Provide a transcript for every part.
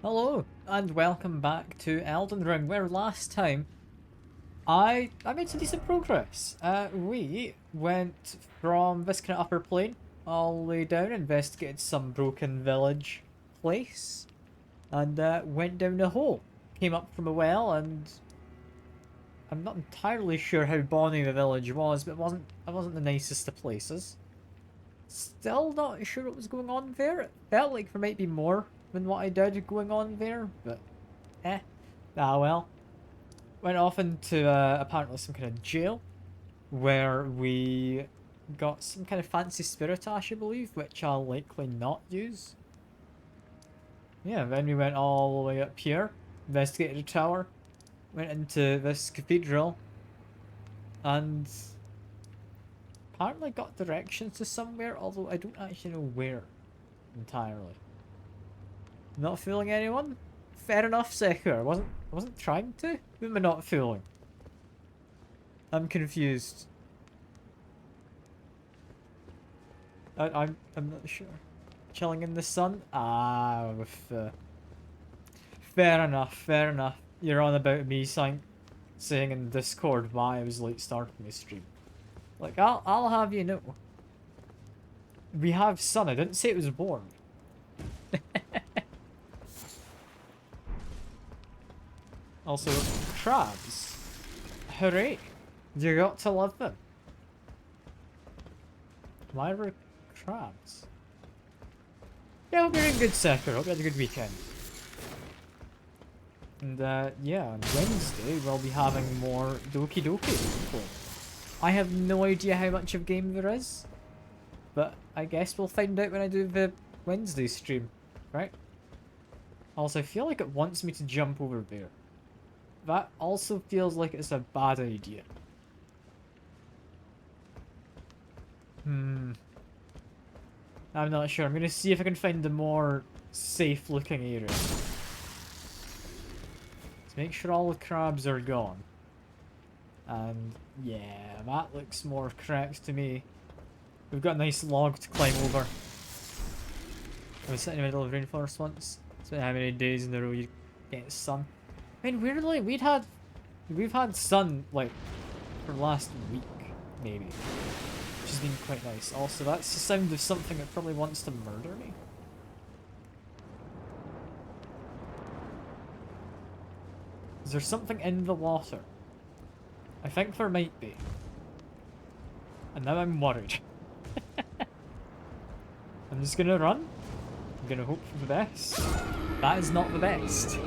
Hello, and welcome back to Elden Ring, where last time I made some decent progress. We went from this kind of upper plane all the way down, investigated some broken village place, and went down a hole. Came up from a well, and I'm not entirely sure how bonny the village was, but it wasn't the nicest of places. Still not sure what was going on there. It felt like there might be more than what I did going on there, but eh. Ah well. Went off into apparently some kind of jail where we got some kind of fancy spirit ash, I believe, which I'll likely not use. Yeah, then we went all the way up here, investigated a tower, went into this cathedral, and apparently got directions to somewhere, although I don't actually know where entirely. Not fooling anyone? Fair enough, Seeker. I wasn't trying to. Who am I not fooling? I'm confused. I'm not sure. Chilling in the sun? Ah, with fair enough, fair enough. You're on about me saying in Discord why I was late starting the stream. Like, I'll have you know. We have sun. I didn't say it was warm. Also, crabs. Hooray! You got to love them. Why were crabs? Yeah, hope you're in good sector. Hope you had a good weekend. And yeah, on Wednesday we'll be having more Doki Doki play. I have no idea how much of game there is, but I guess we'll find out when I do the Wednesday stream, right? Also, I feel like it wants me to jump over there. That also feels like it's a bad idea. I'm not sure. I'm gonna see if I can find a more safe looking area. Let's make sure all the crabs are gone. And yeah, that looks more correct to me. We've got a nice log to climb over. I was sitting in the middle of rainforest once. It's been how many days in a row you get sun. I mean, weirdly, we've had sun like for the last week, maybe, which has been quite nice. Also, that's the sound of something that probably wants to murder me. Is there something in the water? I think there might be. And now I'm worried. I'm just gonna run. I'm gonna hope for the best. That is not the best.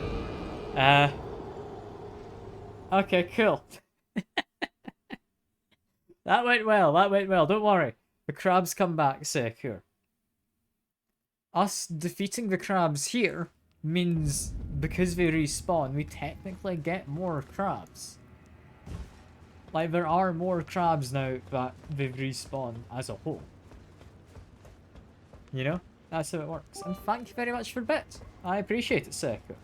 Okay, cool. That went well, that went well. Don't worry. The crabs come back secure. Us defeating the crabs here means because they respawn, we technically get more crabs. Like, there are more crabs now that they've respawned as a whole. You know? That's how it works. And thank you very much for bit. I appreciate it, Seko.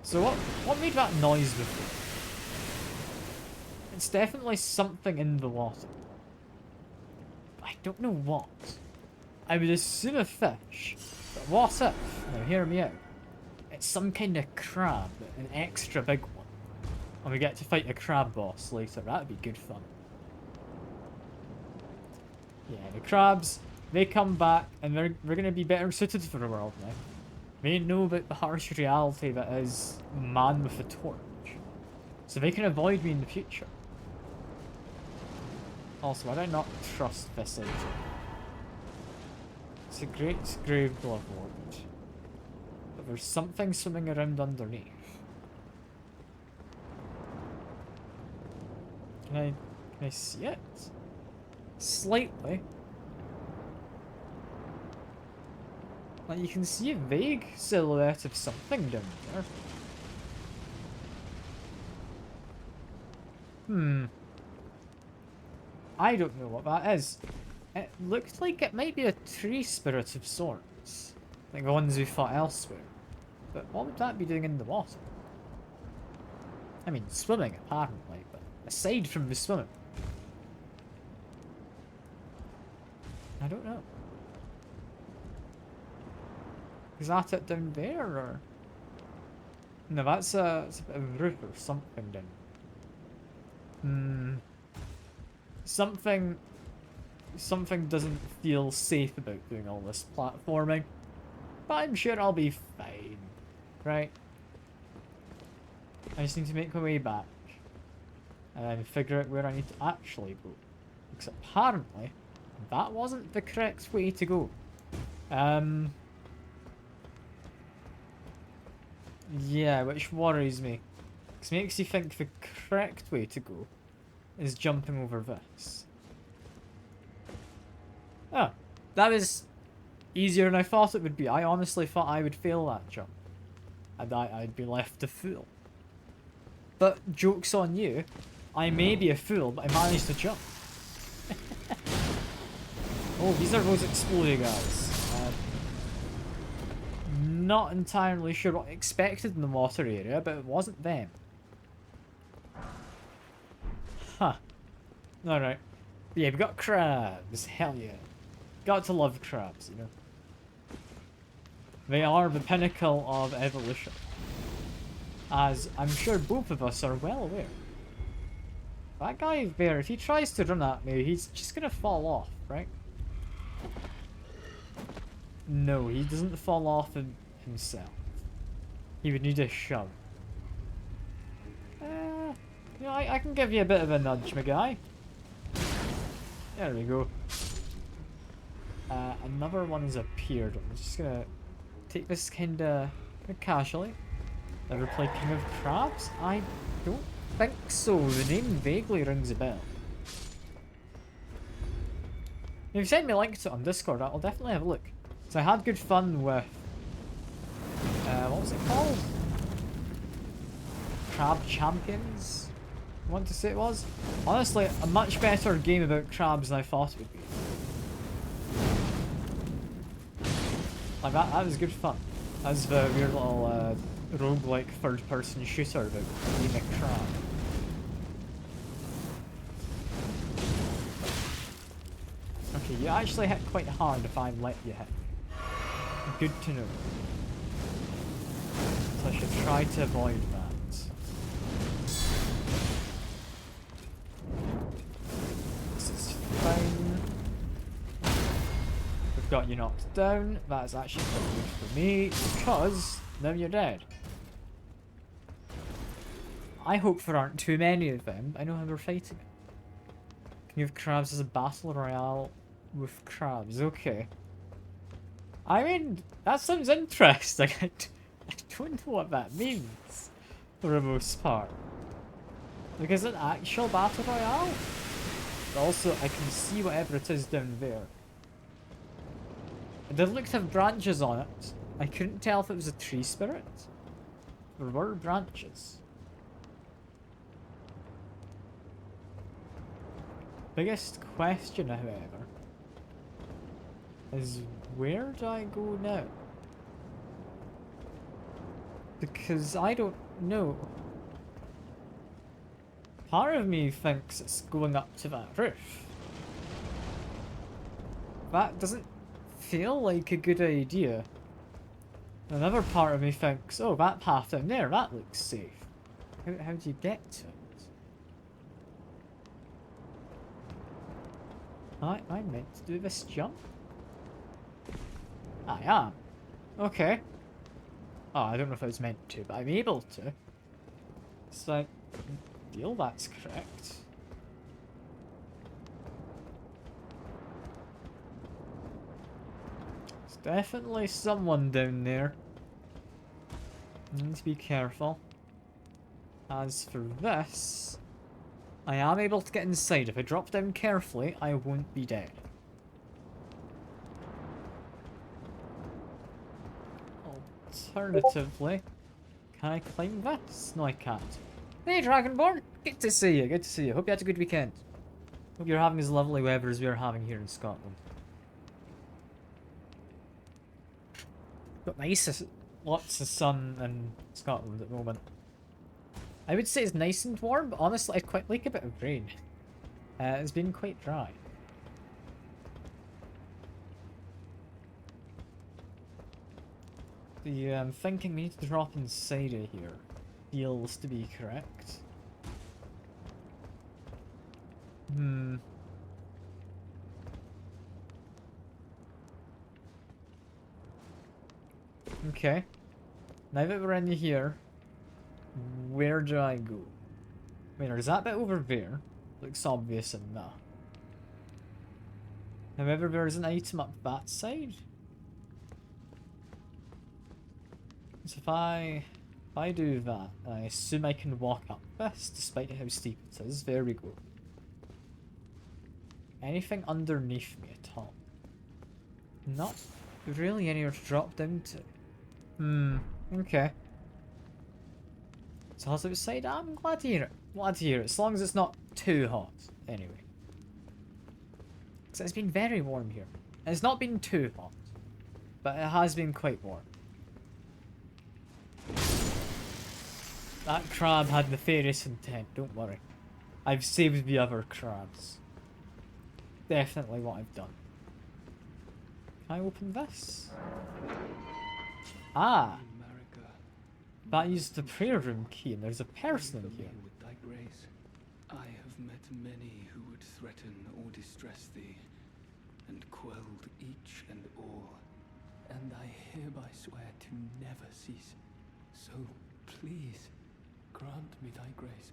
So what made that noise before? It's definitely something in the water. I don't know what. I would assume a fish. But what if? Now hear me out. It's some kind of crab, an extra big one. And we get to fight a crab boss later. That'd be good fun. Yeah, the crabs, they come back and they're going to be better suited for the world now. They know about the harsh reality that is man with a torch. So they can avoid me in the future. Also, I do not trust this engine. It's a great grave glove ward. But there's something swimming around underneath. Can I see it? Slightly. Like, you can see a vague silhouette of something down there. I don't know what that is. It looked like it might be a tree spirit of sorts. Like the ones we fought elsewhere. But what would that be doing in the water? I mean, swimming apparently, but aside from the swimming, I don't know. Is that it down there, or? No, that's it's a bit of a roof or something down. Hmm. Something doesn't feel safe about doing all this platforming. But I'm sure I'll be fine. Right? I just need to make my way back. And then figure out where I need to actually go. Because apparently, that wasn't the correct way to go. Yeah, which worries me. Because it makes you think the correct way to go is jumping over this. Oh, that was easier than I thought it would be. I honestly thought I would fail that jump. And I'd be left a fool. But joke's on you. I may be a fool, but I managed to jump. Oh, these are those exploding guys. Not entirely sure what I expected in the water area, but it wasn't them. Huh. Alright. Yeah, we got crabs. Hell yeah. Got to love crabs, you know. They are the pinnacle of evolution. As I'm sure both of us are well aware. That guy there, if he tries to run at me, he's just gonna fall off, right? No, he doesn't fall off himself. He would need a shove. You know, I can give you a bit of a nudge, my guy. There we go. Another one's appeared. I'm just gonna take this kinda casually. Ever play King of Crabs? I don't think so. The name vaguely rings a bell. If you send me a link to it on Discord, I'll definitely have a look. So I had good fun with... what was it called? Crab Champions? I want to say it was. Honestly, a much better game about crabs than I thought it would be. Like that was good fun. That was the weird little roguelike third-person shooter about being a crab. Okay, you actually hit quite hard if I let you hit. Good to know. So I should try to avoid that. This is fine. We've got you knocked down. That is actually quite good for me, because now you're dead. I hope there aren't too many of them. I know how we're fighting it. King of Crabs is a battle royale with crabs. Okay. I mean, that sounds interesting. I don't know what that means, for the most part. Like, is it an actual battle royale? But also, I can see whatever it is down there. It did look to have branches on it. I couldn't tell if it was a tree spirit. There were branches. Biggest question, however, is where do I go now? Because I don't know. Part of me thinks it's going up to that roof. That doesn't feel like a good idea. Another part of me thinks, oh, that path down there, that looks safe. How do you get to it? Am I meant to do this jump? I am. Okay. Oh, I don't know if I was meant to, but I'm able to. So I feel that's correct. There's definitely someone down there. I need to be careful. As for this, I am able to get inside. If I drop down carefully, I won't be dead. Alternatively, can I climb this? No, I can't. Hey, Dragonborn! Good to see you, good to see you. Hope you had a good weekend. Hope you're having as lovely weather as we are having here in Scotland. Got nice, lots of sun in Scotland at the moment. I would say it's nice and warm, but honestly, I'd quite like a bit of rain. It's been quite dry. The thinking we need to drop inside of here feels to be correct. Okay. Now that we're in here, where do I go? Wait, there's that bit over there. Looks obvious enough. However, there's an item up that side. So if I do that, I assume I can walk up this, despite how steep it is. There we go. Anything underneath me at all? Not really anywhere to drop down to. Okay. So how's outside? I'm glad to hear it. Glad to hear it, as long as it's not too hot, anyway. Because it's been very warm here. And it's not been too hot, but it has been quite warm. That crab had nefarious intent, don't worry. I've saved the other crabs. Definitely what I've done. Can I open this? Ah! That used the prayer room key, and there's a person in here. With thy grace, I have met many who would threaten or distress thee, and quelled each and all. And I hereby swear to never cease. So please, grant me thy grace.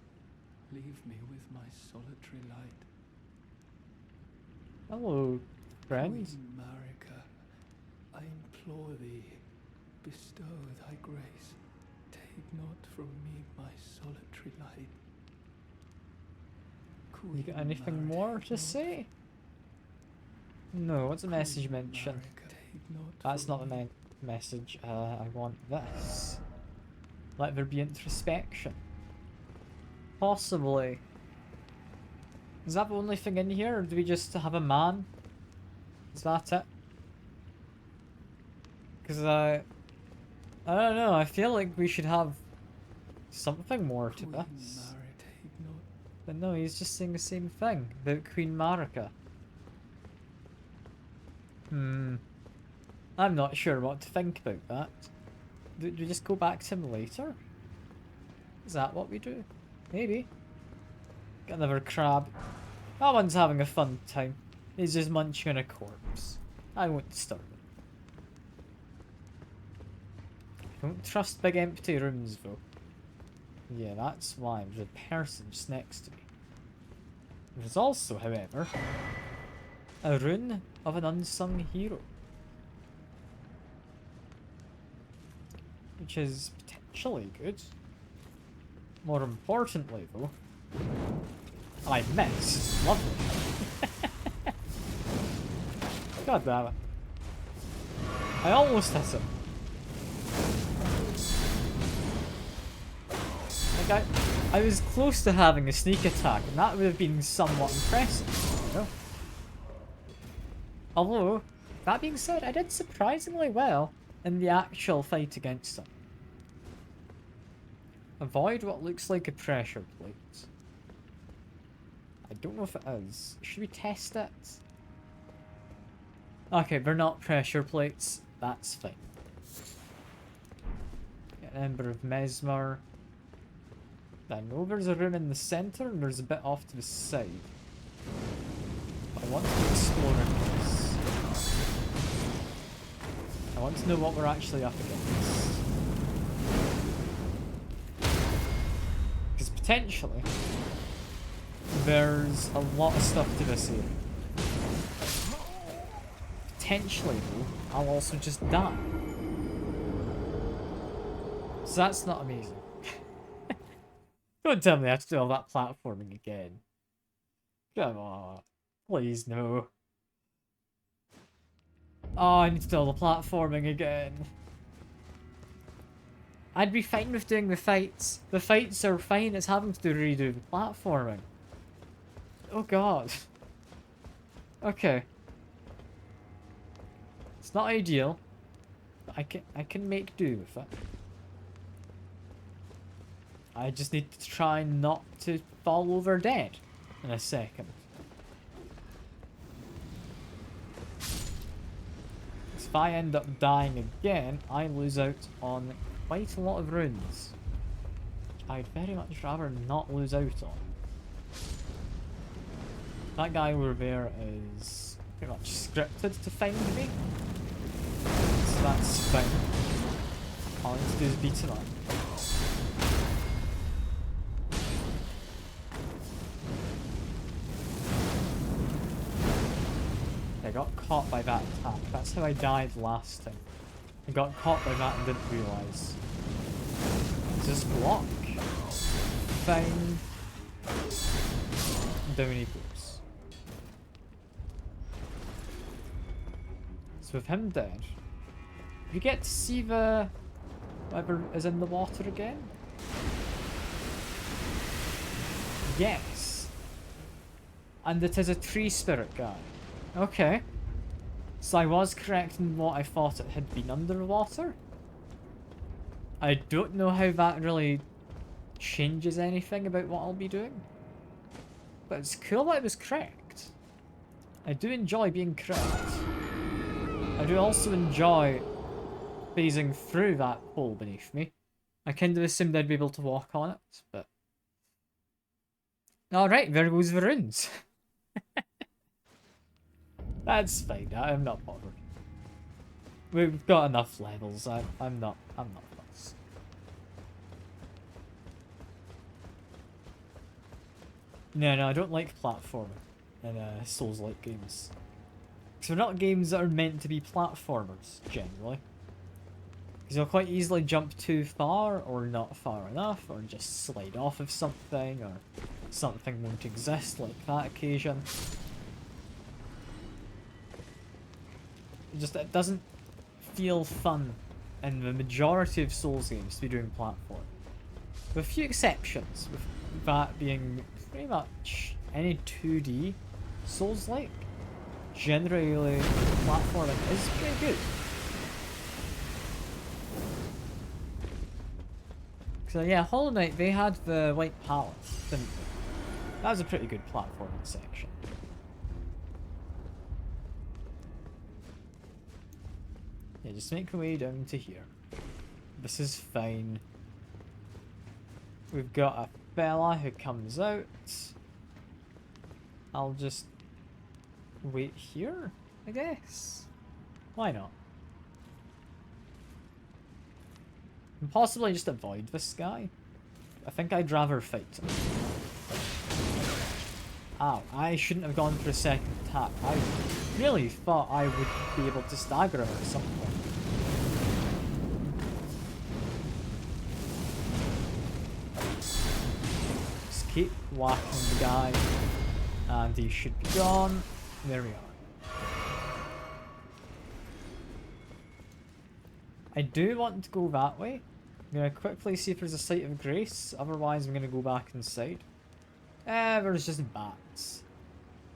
Leave me with my solitary light. Hello, friend. Queen Marika, I implore thee, bestow thy grace. Take not from me my solitary light. You got anything more to say? No, what's the message mention? That's not the message. I want this. Let there be introspection. Possibly. Is that the only thing in here, or do we just have a man? Is that it? Because I don't know, I feel like we should have something more to this. But no, he's just saying the same thing about Queen Marika. I'm not sure what to think about that. Do we just go back to him later? Is that what we do? Maybe. Got another crab. That one's having a fun time. He's just munching on a corpse. I won't disturb him. I don't trust big empty rooms though. Yeah, that's why there's a person just next to me. There's also, however, a rune of an unsung hero. Which is potentially good. More importantly though, I missed. Lovely. God damn it. I almost hit him. Like I was close to having a sneak attack, and that would have been somewhat impressive, you know? Although, that being said, I did surprisingly well in the actual fight against him. Avoid what looks like a pressure plate. I don't know if it is. Should we test it? Okay, they're not pressure plates. That's fine. Get an Ember of Mesmer. I know there's a room in the centre and there's a bit off to the side. But I want to explore this. I want to know what we're actually up against. Because potentially, there's a lot of stuff to this area. Potentially though, I'll also just die. So that's not amazing. Don't tell me I have to do all that platforming again. Come on. Please no. Oh, I need to do all the platforming again. I'd be fine with doing the fights. The fights are fine, it's having to redo the platforming. Oh god. Okay. It's not ideal, but I can make do with it. I just need to try not to fall over dead in a second. It's if I end up dying again, I lose out on quite a lot of runes. I'd very much rather not lose out on. That guy over there is pretty much scripted to find me. So that's fine. All I need to do is beat him up. I got caught by that attack. That's how I died last time. I got caught by that and didn't realise. Just block. Fine. Down he goes. So with him dead, you get to see the whatever is in the water again? Yes. And it is a tree spirit guy. Okay. So I was correct in what I thought it had been underwater. I don't know how that really changes anything about what I'll be doing. But it's cool that I was correct. I do enjoy being correct. I do also enjoy phasing through that hole beneath me. I kind of assumed I'd be able to walk on it, but... Alright, there goes the runes. That's fine, I'm not bothered. We've got enough levels, I'm not fussed. No, I don't like platforming in Souls-like games. Because they're not games that are meant to be platformers, generally. Because you'll quite easily jump too far, or not far enough, or just slide off of something, or something won't exist like that occasion. It doesn't feel fun in the majority of Souls games to be doing platform. With a few exceptions, with that being pretty much any 2D Souls-like. Generally, platforming is pretty good. So yeah, Hollow Knight, they had the White Palace, didn't they? That was a pretty good platforming section. Yeah, just make your way down to here. This is fine. We've got a fella who comes out. I'll just wait here, I guess. Why not? And possibly just avoid this guy. I think I'd rather fight him. Ow, I shouldn't have gone for a second attack. I really thought I would be able to stagger him at some point. Just keep whacking the guy. And he should be gone. There we are. I do want to go that way. I'm going to quickly see if there's a site of grace. Otherwise, I'm going to go back inside. There's just bats.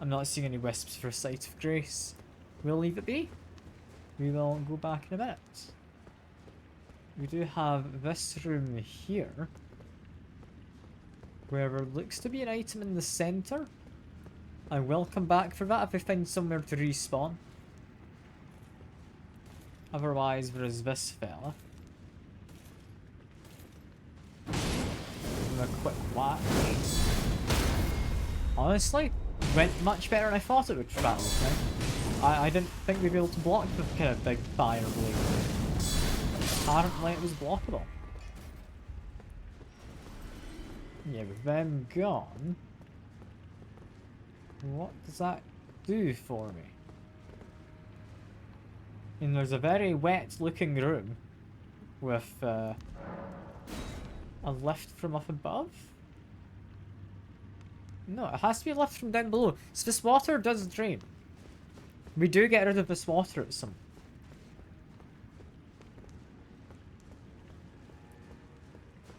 I'm not seeing any wisps for a site of grace. We'll leave it be. We will go back in a minute. We do have this room here, where there looks to be an item in the centre. I will come back for that if I find somewhere to respawn. Otherwise, there is this fella. Give him a quick whack. Honestly, went much better than I thought it would for that time. I didn't think we'd be able to block the kind of big fire blade. Apparently it was blockable. Yeah, with them gone, what does that do for me? And there's a very wet looking room with a lift from up above? No, it has to be a lift from down below. So this water does drain. We do get rid of this water at some.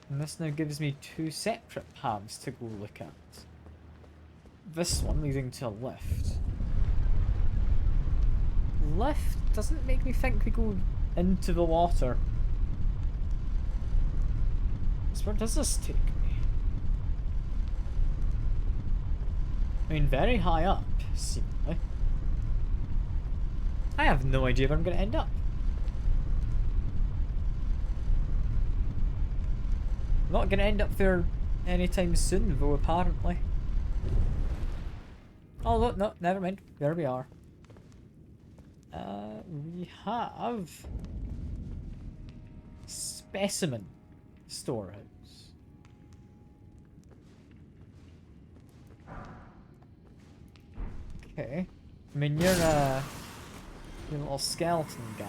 And this now gives me two separate paths to go look at. This one leading to a lift. Lift doesn't make me think we go into the water. So where does this take me? I mean, very high up, seemingly. I have no idea where I'm going to end up. I'm not going to end up there anytime soon, though, apparently. Oh, look, no, never mind. There we are. We have... Specimen Storehouse. Okay. I mean, you're a little skeleton guy.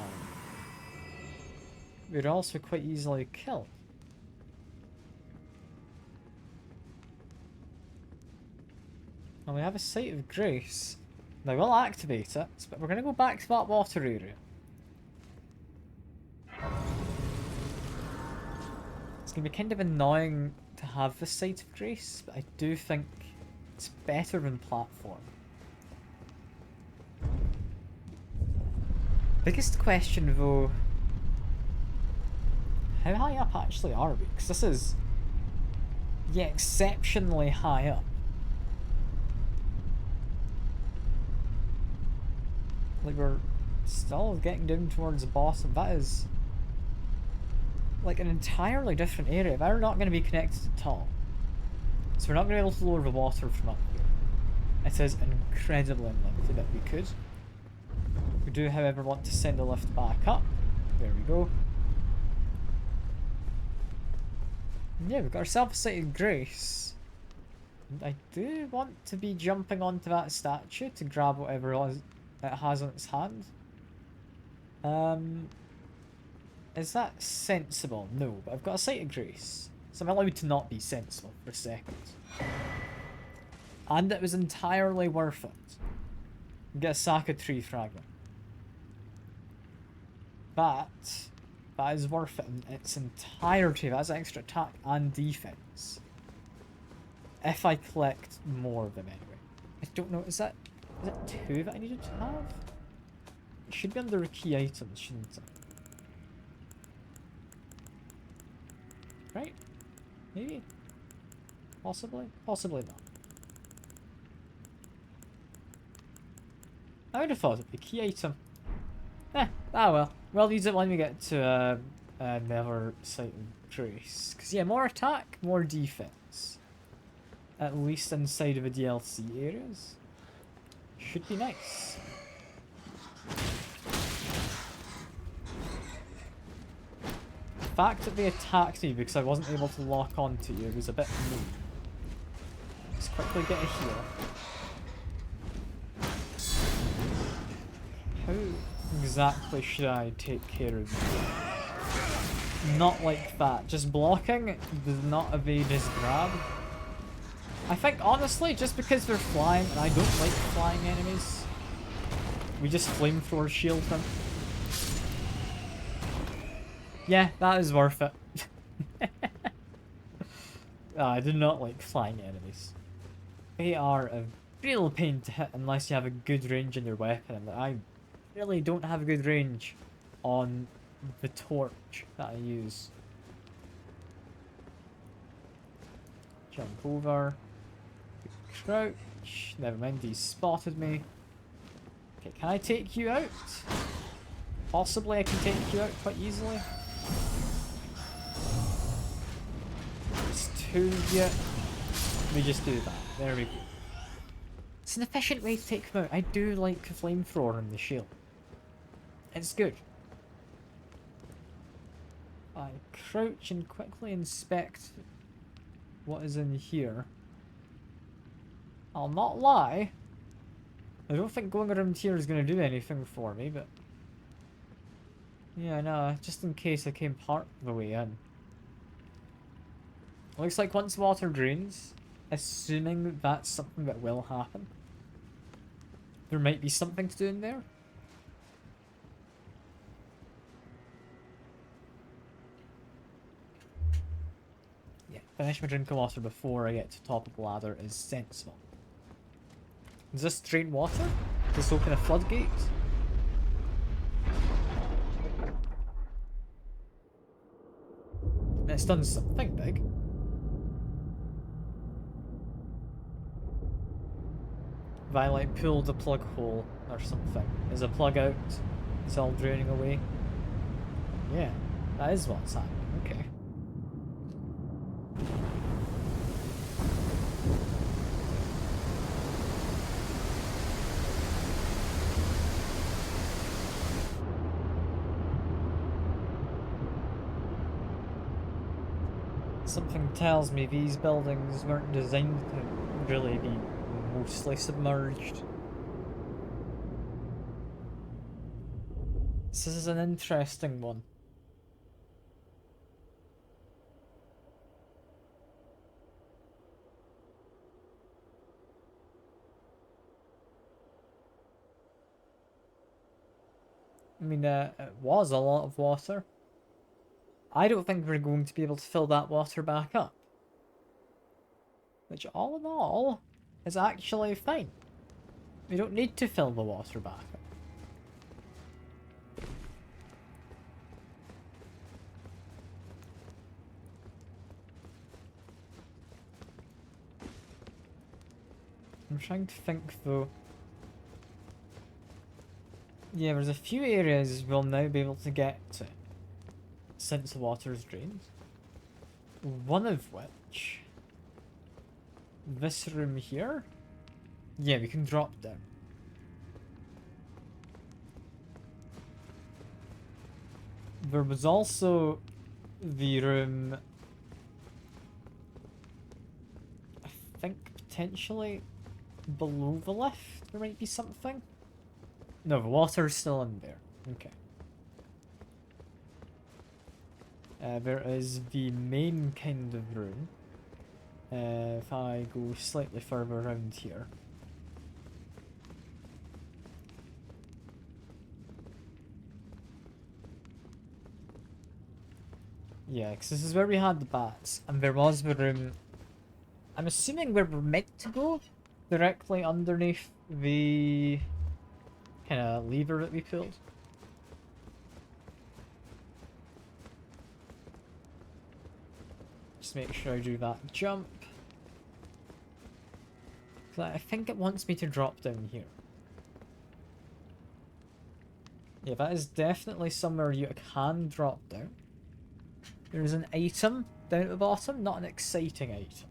You're also quite easily killed. And we have a Site of Grace. Now we'll activate it, but we're going to go back to that water area. It's going to be kind of annoying to have this Site of Grace, but I do think it's better than platform. Biggest question though, how high up actually are we? Because this is, yeah, exceptionally high up. Like, we're still getting down towards the bottom. That is like an entirely different area. They're not going to be connected at all. So we're not going to be able to lower the water from up here. It is incredibly unlikely that we could. We do, however, want to send the lift back up. There we go. Yeah, we've got ourselves a Site of Grace. And I do want to be jumping onto that statue to grab whatever it has on its hand. Is that sensible? No, but I've got a Site of Grace, so I'm allowed to not be sensible for a second. And it was entirely worth it. Get a Saka tree fragment. That is worth it in its entirety. That's extra attack and defense. If I collect more of them anyway. I don't know, is that 2 that I needed to have? It should be under key items, shouldn't it? Right? Maybe? Possibly? Possibly not. I would have thought it'd be key item. Well. We'll use it when we get to another Site of Grace. Because, yeah, more attack, more defense. At least inside of the DLC areas. Should be nice. The fact that they attacked me because I wasn't able to lock onto you was a bit mean. Let's quickly get a heal. How exactly should I take care of you? Not like that. Just blocking does not evade his grab. I think, honestly, just because they're flying, and I don't like flying enemies, we just flamethrower shield them. Yeah, that is worth it. I do not like flying enemies. They are a real pain to hit unless you have a good range on your weapon, and I really don't have a good range on the torch that I use. Jump over. Crouch. Never mind, he spotted me. Okay, can I take you out? Possibly I can take you out quite easily. There's 2 yet. Let me just do that. There we go. It's an efficient way to take him out. I do like the flamethrower and the shield. It's good. I crouch and quickly inspect what is in here. I'll not lie. I don't think going around here is going to do anything for me, but... yeah, no, just in case I came part of the way in. Looks like once water drains, assuming that's something that will happen, there might be something to do in there. Yeah, finish my drink of water before I get to top of the ladder is sensible. Does this drain water? Does this open a floodgate? It's done something big. Violet pulled the plug hole. or something. There's a plug out. It's all draining away. Yeah, that is what's happening. Okay. Something tells me these buildings weren't designed to really be mostly submerged. This is an interesting one. I mean, it was a lot of water. I don't think we're going to be able to fill that water back up. Which, all in all, is actually fine. We don't need to fill the water back up. I'm trying to think, though. Yeah, there's a few areas we'll now be able to get to since the water's drained. One of which... this room here? Yeah, we can drop down. There was also the room... I think potentially below the lift there might be something. No, the water's still in there. Okay. There is the main kind of room. If I go slightly further around here. Yeah, because this is where we had the bats, and there was the room... I'm assuming where we're meant to go, directly underneath the kind of lever that we pulled. Just make sure I do that jump. I think it wants me to drop down here. Yeah, that is definitely somewhere you can drop down. There's an item down at the bottom, not an exciting item.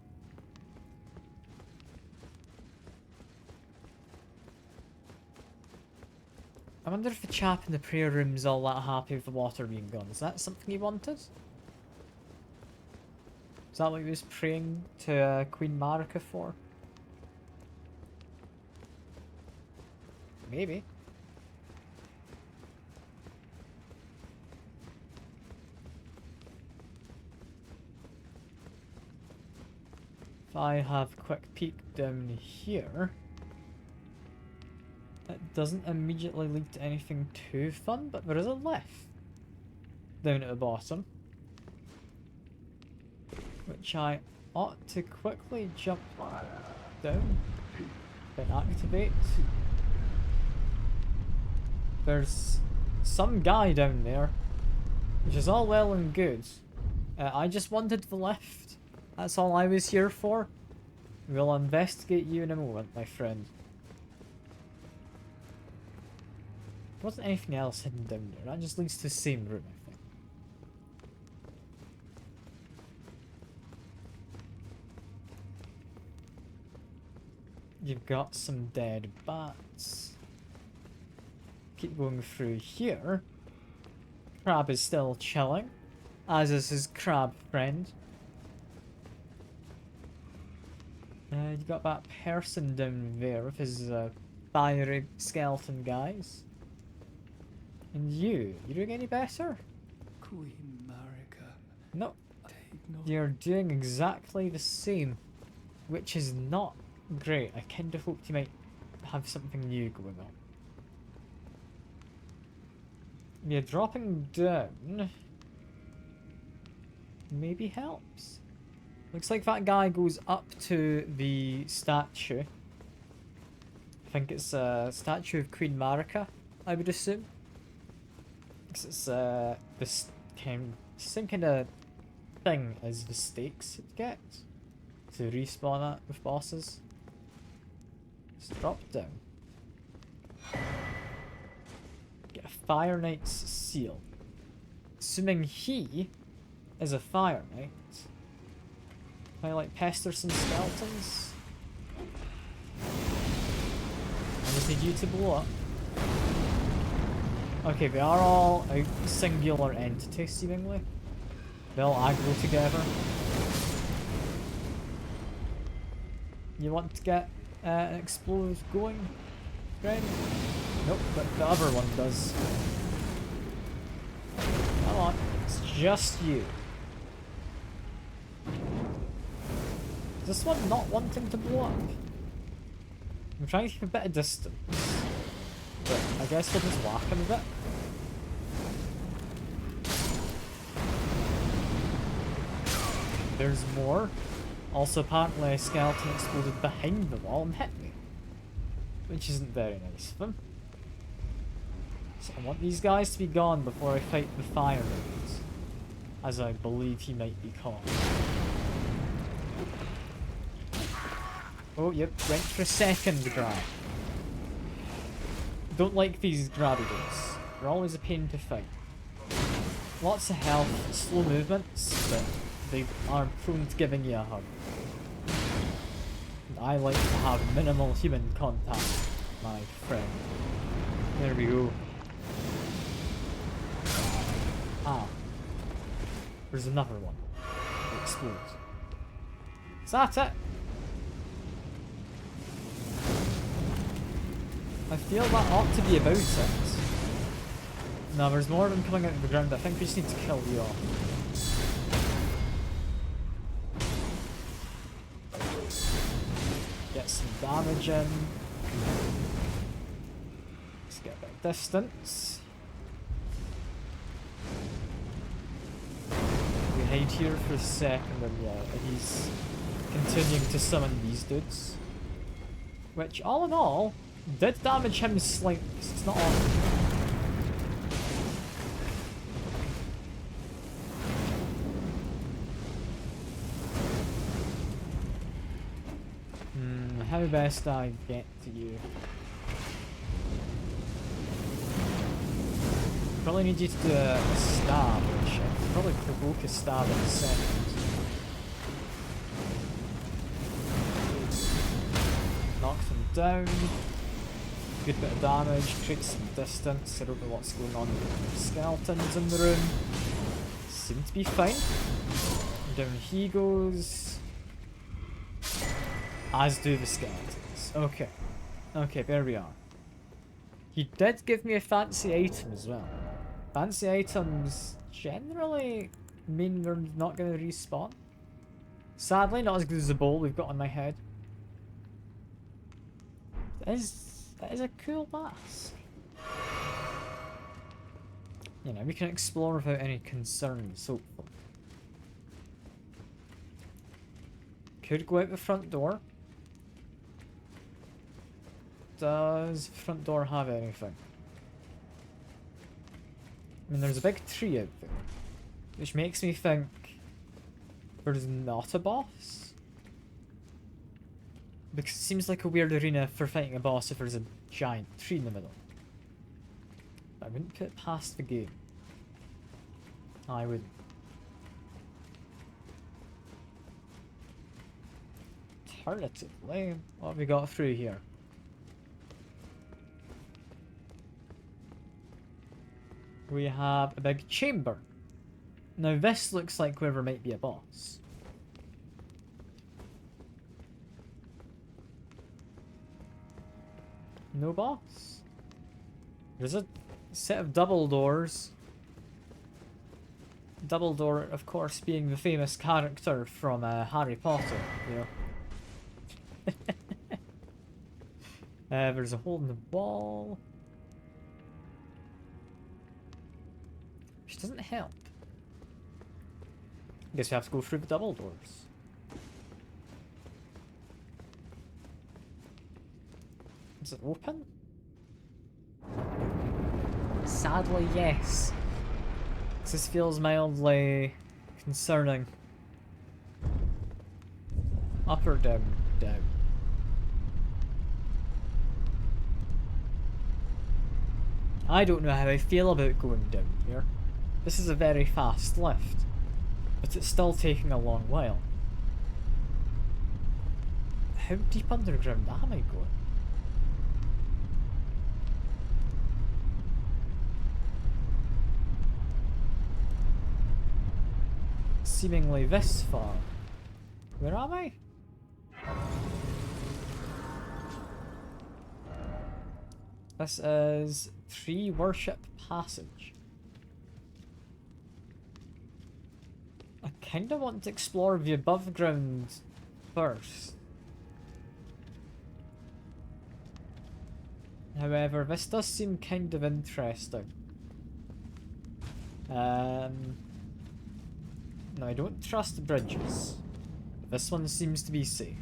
I wonder if the chap in the prayer room's all that happy with the water being gone. Is that something he wanted? Is that what he was praying to Queen Marika for? Maybe. If I have a quick peek down here, it doesn't immediately lead to anything too fun, but there is a lift down at the bottom, which I ought to quickly jump down and activate. There's some guy down there, which is all well and good. I just wanted the lift. That's all I was here for. We'll investigate you in a moment, my friend. There wasn't anything else hidden down there. That just leads to the same room, I think. You've got some dead bats. Keep going through here. Crab is still chilling, as is his crab friend. You got that person down there with his fiery skeleton guys. And you doing any better? Queen Marika. No, Take no. you're doing exactly the same, which is not great. I kind of hoped you might have something new going on. Yeah, dropping down maybe helps. Looks like that guy goes up to the statue. I think it's a statue of Queen Marika, I would assume. Because it's this same kind of thing as the stakes it gets to respawn at with bosses. Just drop down. Get a Fire Knight's seal. Assuming he is a Fire Knight. Can I like pester some skeletons? I just need you to blow up. Okay, they are all a singular entity, seemingly. They all aggro together. You want to get an explosive going, friend? Nope, but the other one does. Come on, it's just you. Is this one not wanting to blow up? I'm trying to keep a bit of distance. But I guess we'll just whack him a bit. There's more. Also, apparently a skeleton exploded behind the wall and hit me. Which isn't very nice of him. So I want these guys to be gone before I fight the Fire Knight, as I believe he might be called. Oh, yep, went for a second grab. Don't like these grabby days. They're always a pain to fight. Lots of health, slow movements, but they are prone to giving you a hug. And I like to have minimal human contact, my friend. There we go. Ah. There's another one. It explodes. Is that it? I feel that ought to be about it. No, there's more of them coming out of the ground. I think we just need to kill you off. Get some damage in. Let's get a bit of distance. We hide here for a second and yeah, he's continuing to summon these dudes. Which, all in all, did damage him slightly. It's not awful. How best I get to you? Probably need you to do a stab, which I can probably provoke a stab in a second. Knocks him down. Good bit of damage, creates some distance. I don't know what's going on with the skeletons in the room. Seem to be fine. Down he goes. As do the skeletons. Okay. Okay, there we are. He did give me a fancy item as well. Fancy items generally mean they're not going to respawn. Sadly, not as good as the bowl we've got on my head. That is a cool mask. You know, we can explore without any concerns, hopefully. Could go out the front door. Does the front door have anything? I mean, there's a big tree out there, which makes me think there's not a boss. Because it seems like a weird arena for fighting a boss if there's a giant tree in the middle. But I wouldn't put it past the game. I wouldn't. Alternatively, what have we got through here? We have a big chamber. Now this looks like where there might be a boss. No boss? There's a set of double doors. Double door, of course, being the famous character from Harry Potter, you know. There's a hole in the wall. Which doesn't help. I guess we have to go through the double doors. Is it open? Sadly, yes. This feels mildly concerning. Up or down? Down. I don't know how I feel about going down here. This is a very fast lift, but it's still taking a long while. How deep underground am I going? Seemingly this far. Where am I? This is Tree Worship Passage. I kinda want to explore the above ground first. However, this does seem kind of interesting. No, I don't trust bridges. This one seems to be safe.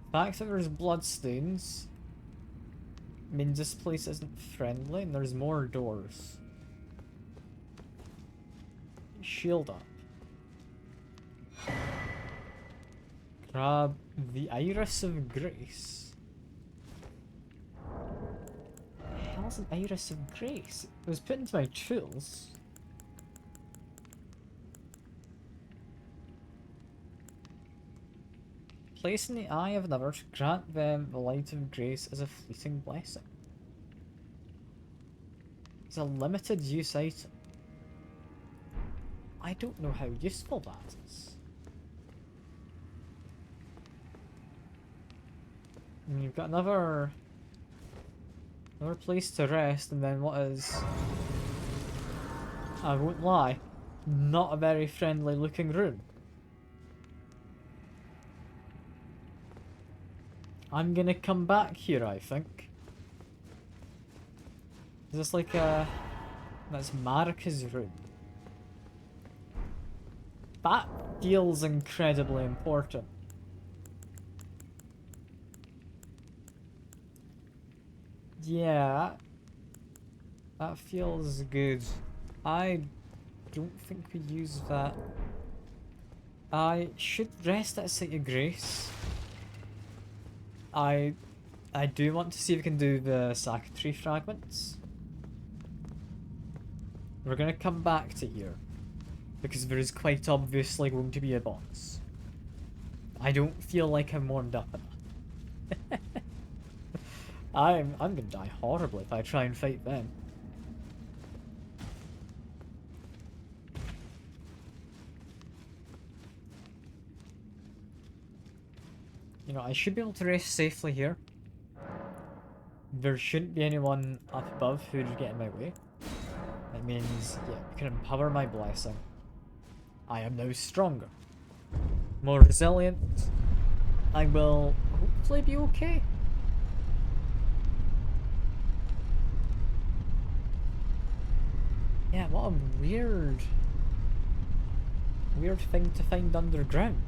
The fact that there's bloodstains means this place isn't friendly, and there's more doors. Shield up. Grab the Iris of Grace. What the hell's an Iris of Grace? It was put into my tools. Place in the eye of another to grant them the light of grace as a fleeting blessing. It's a limited use item. I don't know how useful that is. And you've got another place to rest, and then what is, I won't lie, not a very friendly looking room. I'm gonna come back here, I think. Is this like a... That's Marika's room. That feels incredibly important. Yeah. That feels good. I don't think we use that. I should rest at a site of grace. I do want to see if we can do the Sakatry fragments. We're gonna come back to here, because there is quite obviously going to be a boss. I don't feel like I'm warmed up enough. I'm gonna die horribly if I try and fight them. You know, I should be able to rest safely here. There shouldn't be anyone up above who would get in my way. That means, yeah, we can empower my blessing. I am now stronger. More resilient. I will hopefully be okay. Yeah, what a weird thing to find underground.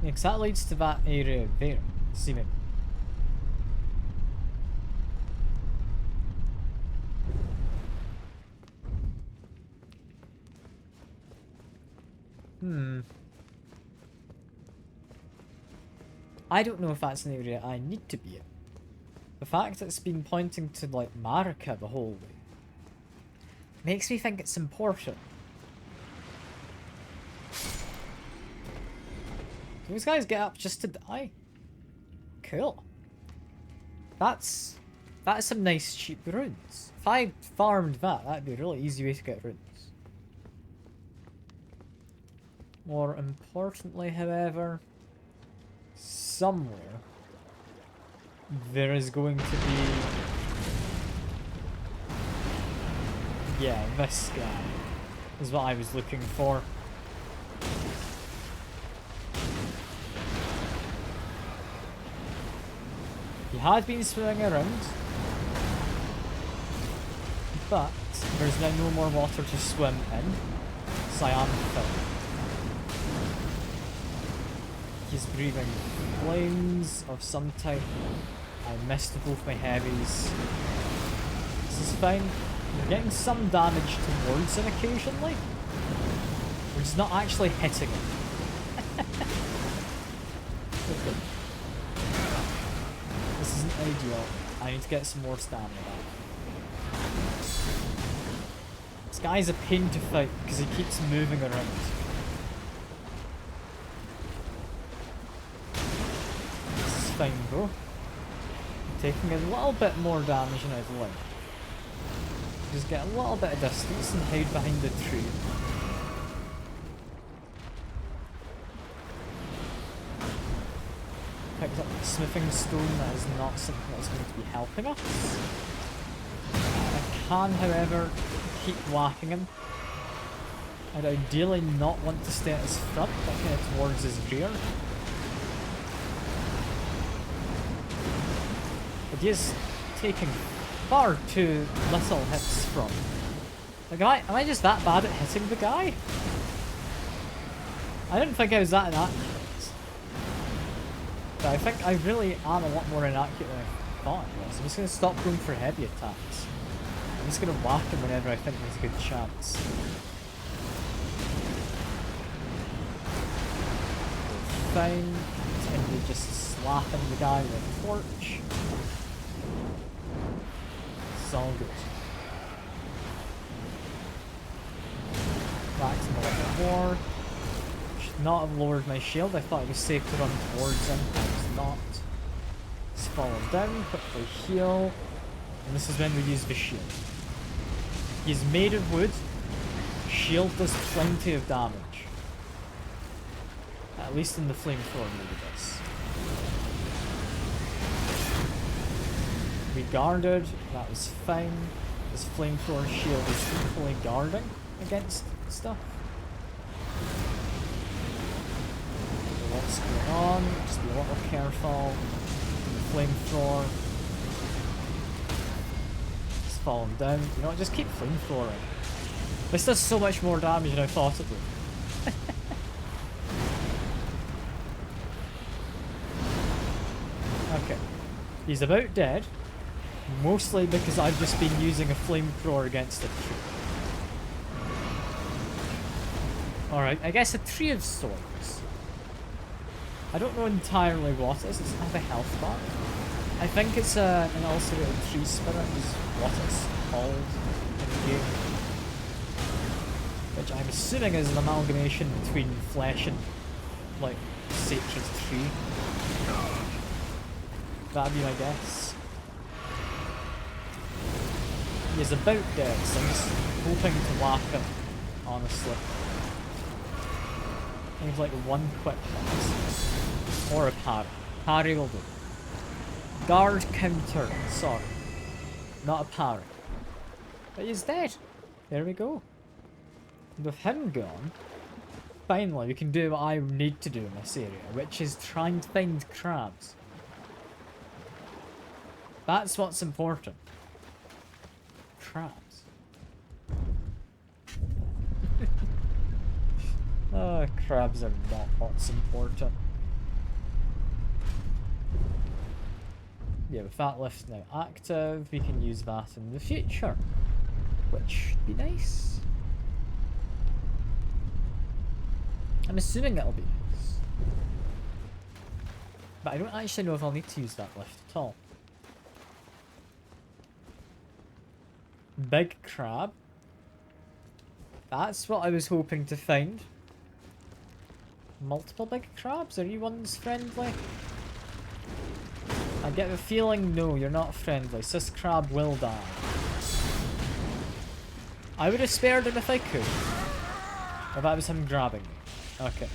Yeah, 'cause that leads to that area there, seeming. I don't know if that's an area I need to be in. The fact that it's been pointing to, like, Marika the whole way makes me think it's important. Do these guys get up just to die? Cool. That's some nice cheap runes. If I farmed that, that'd be a really easy way to get runes. More importantly, however, somewhere there is going to be... Yeah, this guy is what I was looking for. He had been swimming around, but there's now no more water to swim in, so I am filled. He's breathing flames of some type. I missed both my heavies. This is fine. You're getting some damage towards him occasionally, which is not actually hitting him. Okay. This isn't ideal. I need to get some more stamina back. This guy's a pain to fight because he keeps moving around. This is fine though. I'm taking a little bit more damage than I'd like. Just get a little bit of distance and hide behind the tree. Picked up the smithing stone. That is not something that's going to be helping us. I can, however, keep whacking him. I'd ideally not want to stay at his front, but kind of towards his rear. But he is taking far too little hits from. Like, am I just that bad at hitting the guy? I didn't think I was that inaccurate. But I think I really am a lot more inaccurate than I thought I was. I'm just going to stop going for heavy attacks. I'm just going to whack him whenever I think there's a good chance. Fine. Continue just slapping the guy with a torch. It's all good. Back to a little bit more. Should not have lowered my shield. I thought it was safe to run towards him. I was not. He's fallen down. Quickly heal. And this is when we use the shield. He's made of wood. Shield does plenty of damage. At least in the flamethrower maybe does. We guarded. That was fine. This flamethrower shield is equally guarding against stuff. So what's going on? Just be a little careful. Flamethrower. It's fallen down. You know what? Just keep flamethrowering. This does so much more damage than I thought it would. Okay. He's about dead. Mostly because I've just been using a flamethrower against a tree. Alright, I guess a tree of sorts. I don't know entirely what it is. Does it have a health bar? I think it's an ulcerated tree spirit is what it's called in the game. Which I'm assuming is an amalgamation between flesh and, like, sacred tree. That'd be my guess. He is about dead, so I'm just hoping to whack him, honestly. I need like one quick hit. Or a parry. Parry will do. Guard counter, sorry. Not a parry. But he's dead. There we go. And with him gone, finally we can do what I need to do in this area, which is try and find crabs. That's what's important. Crabs. Oh, crabs are not what's important. Yeah, with that lift now active, we can use that in the future. Which should be nice. I'm assuming it'll be nice. But I don't actually know if I'll need to use that lift at all. Big crab. That's what I was hoping to find. Multiple big crabs? Are you ones friendly? I get the feeling, no, you're not friendly. Sis crab will die. I would have spared him if I could. If that was him grabbing me. Okay.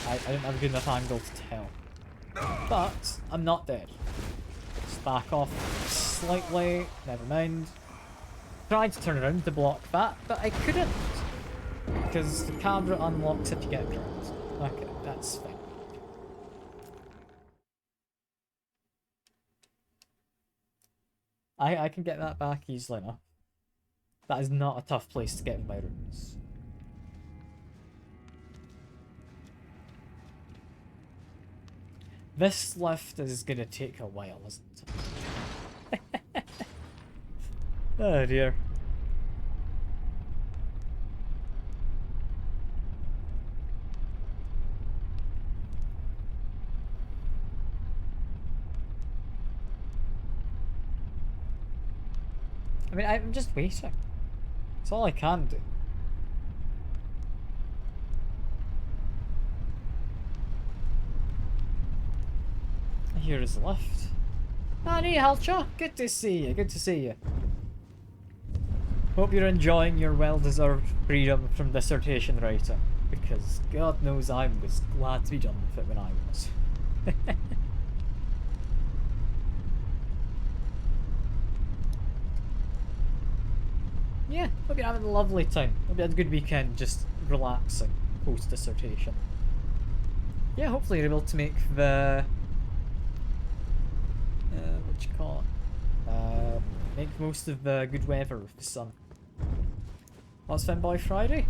I didn't have a good enough angle to tell. But, I'm not dead. Just back off slightly. Never mind. Tried to turn around to block that, but I couldn't. Because the camera unlocks if you get grabbed. Okay, that's fine. I can get that back easily enough. That is not a tough place to get in my runes. This lift is gonna take a while, isn't it? Oh dear. I mean, I'm just waiting. That's all I can do. Here is the lift. Annie, Halcha, good to see you, good to see you. Hope you're enjoying your well-deserved freedom from dissertation writing, because God knows I was glad to be done with it when I was. Yeah, hope you're having a lovely time. Hope you had a good weekend just relaxing post-dissertation. Yeah, hopefully you're able to make the... what you call it? Make most of the good weather with the sun. What's Femboy Friday?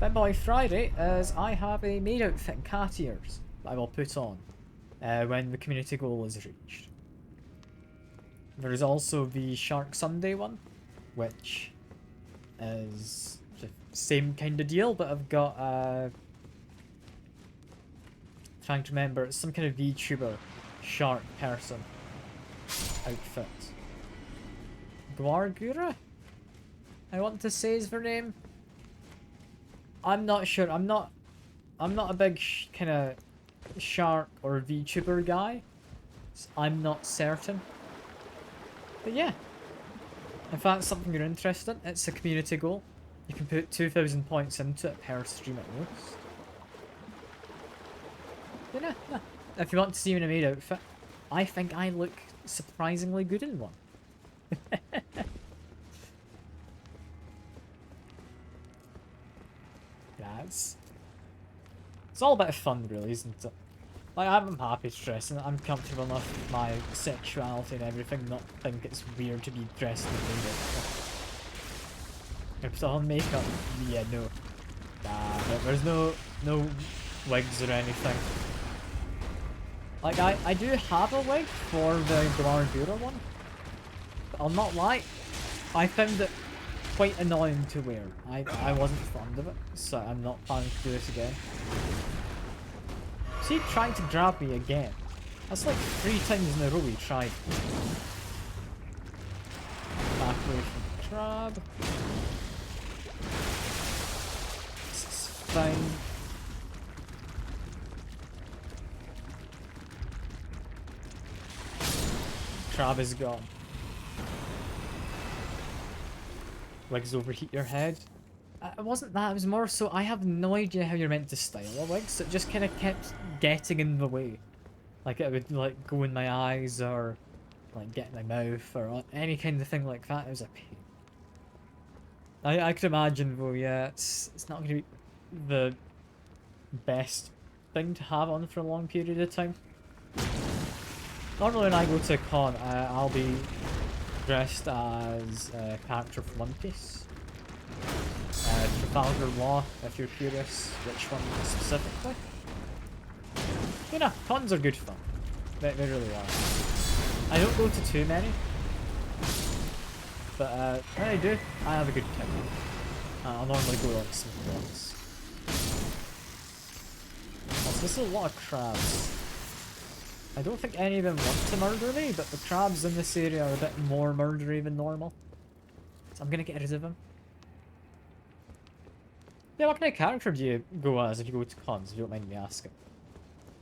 Femboy Friday is I have a maid outfit and cat ears that I will put on when the community goal is reached. There is also the Shark Sunday one, which is the same kind of deal, but I've got trying to remember, it's some kind of VTuber shark person outfit. Guargura? I want to say is her name. I'm not sure. I'm not a big kind of shark or VTuber guy. So I'm not certain. But yeah. If that's something you're interested in, it's a community goal. You can put 2,000 points into it per stream at most. But yeah. If you want to see me in a maid outfit, I think I look surprisingly good in one. Yeah, it's all a bit of fun, really, isn't it? Like, I'm happy to dress, and I'm comfortable enough with my sexuality and everything, not think it's weird to be dressed in a makeup. If it's on makeup, yeah, no. Nah, there's no wigs or anything. Like, I do have a wig for the Glardura one, but I'll not lie, I found it quite annoying to wear. I wasn't fond of it, so I'm not planning to do it again. See, trying to grab me again. That's like 3 times in a row he tried. Back away from the crab. This is fine. Crab is gone. Wigs overheat your head. It wasn't that, it was more so I have no idea how you're meant to style a wig, so it just kind of kept getting in the way. Like it would like go in my eyes or like get in my mouth or any kind of thing like that. It was a pain. I could imagine though, yeah, it's not going to be the best thing to have on for a long period of time. Normally when I go to a con, I'll be dressed as a character from One Piece. Trafalgar Law, if you're curious which one specifically. You know, cons are good fun. They really are. I don't go to too many. But when I do, I have a good time. I'll normally go like some ones. Also, this is a lot of crabs. I don't think any of them want to murder me, but the crabs in this area are a bit more murdery than normal. So I'm gonna get rid of them. Yeah, what kind of character do you go as if you go to cons, if you don't mind me asking?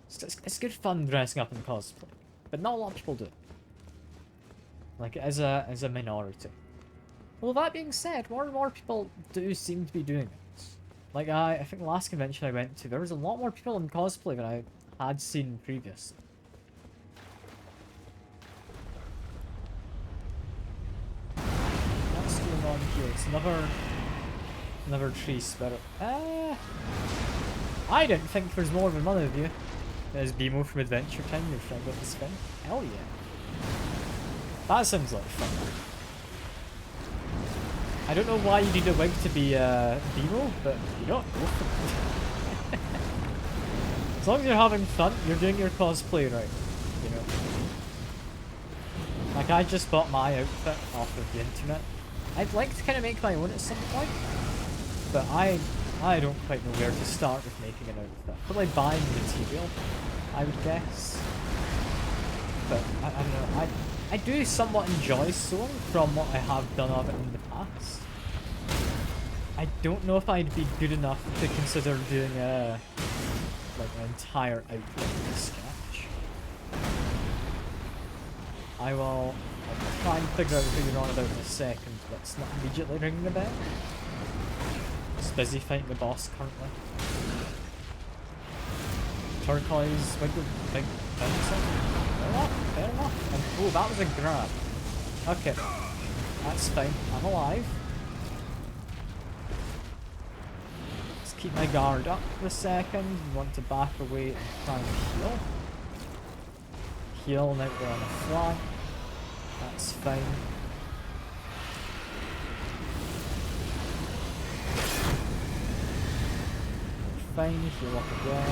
It's good fun dressing up in cosplay, but not a lot of people do it. Like, as a minority. Well, that being said, more and more people do seem to be doing it. Like, I think the last convention I went to, there was a lot more people in cosplay than I had seen previously. What's going on here? It's another tree spirit. I didn't think there's more than one of you. There's Bimo from Adventure Time, your friend with the spin. Hell yeah. That sounds like fun. I don't know why you need a wig to be Bimo, but you don't go for it. As long as you're having fun, you're doing your cosplay right, you know. Like, I just bought my outfit off of the internet. I'd like to kind of make my own at some point, but I don't quite know where to start with making an outfit. Probably buying material, I would guess. But I don't know. I do somewhat enjoy sewing from what I have done of it in the past. I don't know if I'd be good enough to consider doing a like an entire outline sketch. I'll try and figure out who you're on about in a second, but it's not immediately ringing the bell. Just busy fighting the boss currently. Turquoise with the big bouncing. Fair enough. And, oh, that was a grab. Okay. That's fine. I'm alive. Let's keep my guard up for a second. Want to back away and try and heal. Heal now we're on a flank. That's fine. We're fine. Heal up again.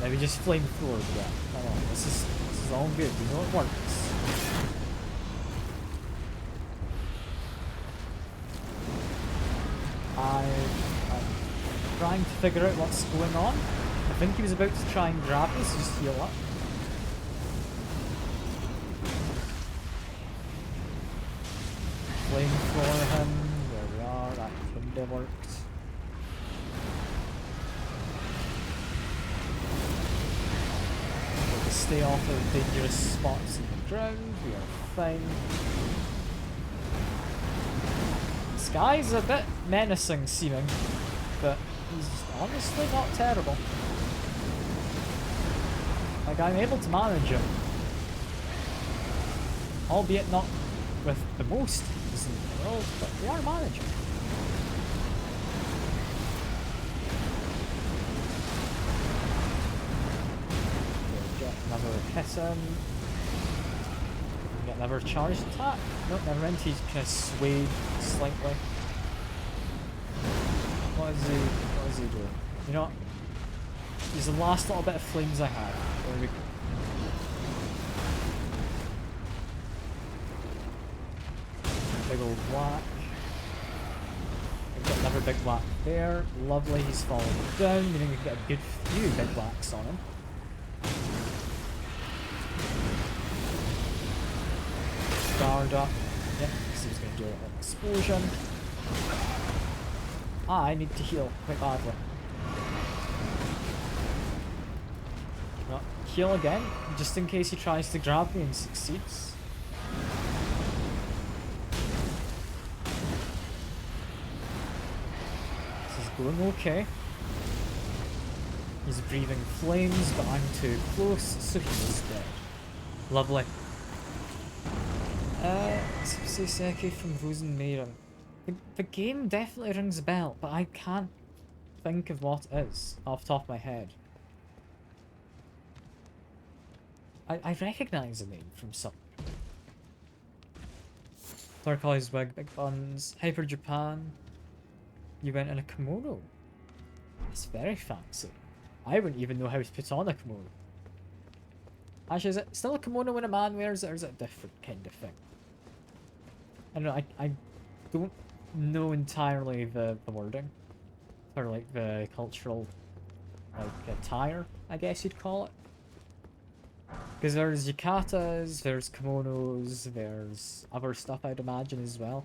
Maybe just flame forward again. Come on, this is all good. We know it works. I'm trying to figure out what's going on. I think he was about to try and grab me, so just heal up. Flame for him. There we are. That kinda worked. Stay off of dangerous spots in the ground. We are fine. This guy's a bit menacing seeming, but he's honestly not terrible. Like, I'm able to manage him. Albeit not with the most ease in the world, but we are managing. Another hit him. Get another charged attack. Nope, never mind. He's kind of swayed slightly. What is he doing? You know what? He's the last little bit of flames I have. There we go. Big old whack. We've got another big whack there. Lovely, he's falling down, meaning we can get a good few big whacks on him. Guard up. Yep, so he's going to do an explosion. I need to heal quite badly. No, heal again, just in case he tries to grab me and succeeds. This is going okay. He's breathing flames, but I'm too close, so he's dead. Lovely. Seki from Rosen Maiden. The game definitely rings a bell, but I can't think of what it is off the top of my head. I recognise the name from something. Dark Eyes Wig, Big Buns, Hyper Japan. You went in a kimono. That's very fancy. I wouldn't even know how to put on a kimono. Actually, is it still a kimono when a man wears it, or is it a different kind of thing? I don't know, I don't know entirely the wording. Or like the cultural, like, attire, I guess you'd call it. Because there's yukatas, there's kimonos, there's other stuff I'd imagine as well.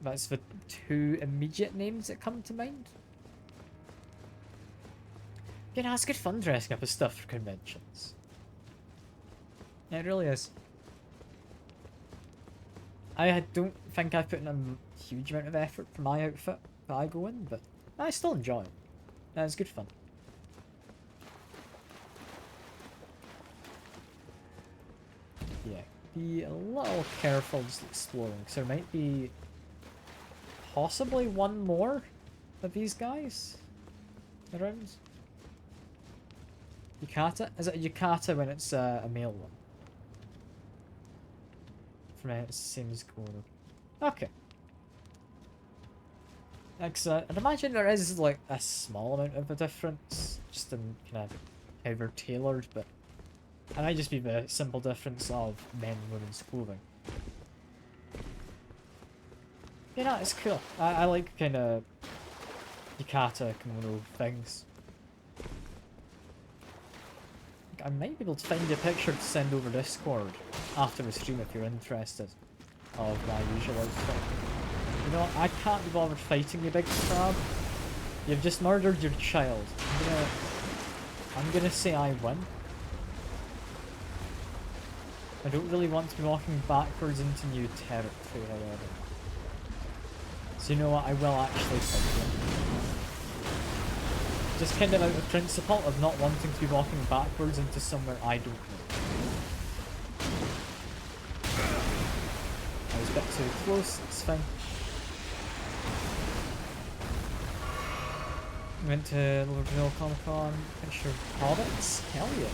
That's the two immediate names that come to mind. You know, it's good fun dressing up as stuff for conventions. Yeah, it really is. I don't think I've put in a huge amount of effort for my outfit that I go in, but I still enjoy it. It's good fun. Yeah, be a little careful just exploring, because there might be possibly one more of these guys around. Yukata? Is it a yukata when it's a male one? For me, it seems cool. Okay. I'd imagine there is like a small amount of a difference, just in kind of how they're tailored, but it might just be the simple difference of men and women's clothing. You know, it's cool. I like kind of yukata kimono things. I might be able to find you a picture to send over Discord after the stream if you're interested of my usual outfit. You know what? I can't be bothered fighting the big crab. You've just murdered your child. I'm gonna say I win. I don't really want to be walking backwards into new territory, however. So you know what? I will actually fight you. Just kind of out of principle of not wanting to be walking backwards into somewhere I don't know. I was a bit too close, it's fine. Went to Liverpool Comic Con, picture hobbits? Hell yeah.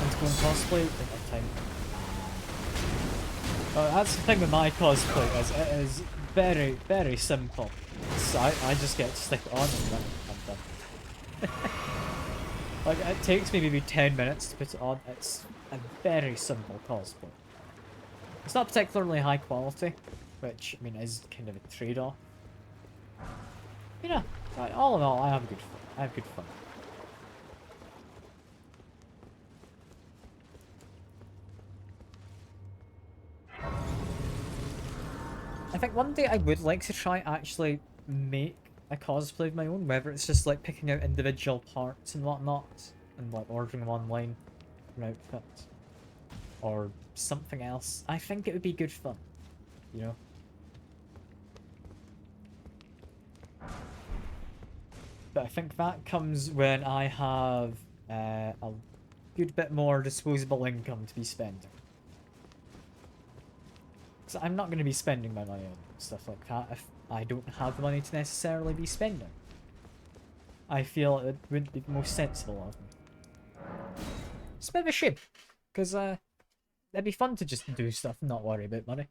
And to go and cosplay, didn't have time. That's the thing with my cosplay, is it is very, very simple. So I just get to stick it on and then I'm done. Like, it takes me maybe 10 minutes to put it on. It's a very simple cosplay. It's not particularly high quality, which, I mean, is kind of a trade-off. You know, all in all, I have good fun. I have good fun. I think one day I would like to try actually make a cosplay of my own, whether it's just like picking out individual parts and whatnot, and like ordering them online for an outfit, or something else. I think it would be good fun, you know? But I think that comes when I have a good bit more disposable income to be spending. So I'm not going to be spending my money on stuff like that if I don't have the money to necessarily be spending. I feel it wouldn't be the most sensible of me. It's a bit of a shame, because it'd be fun to just do stuff and not worry about money.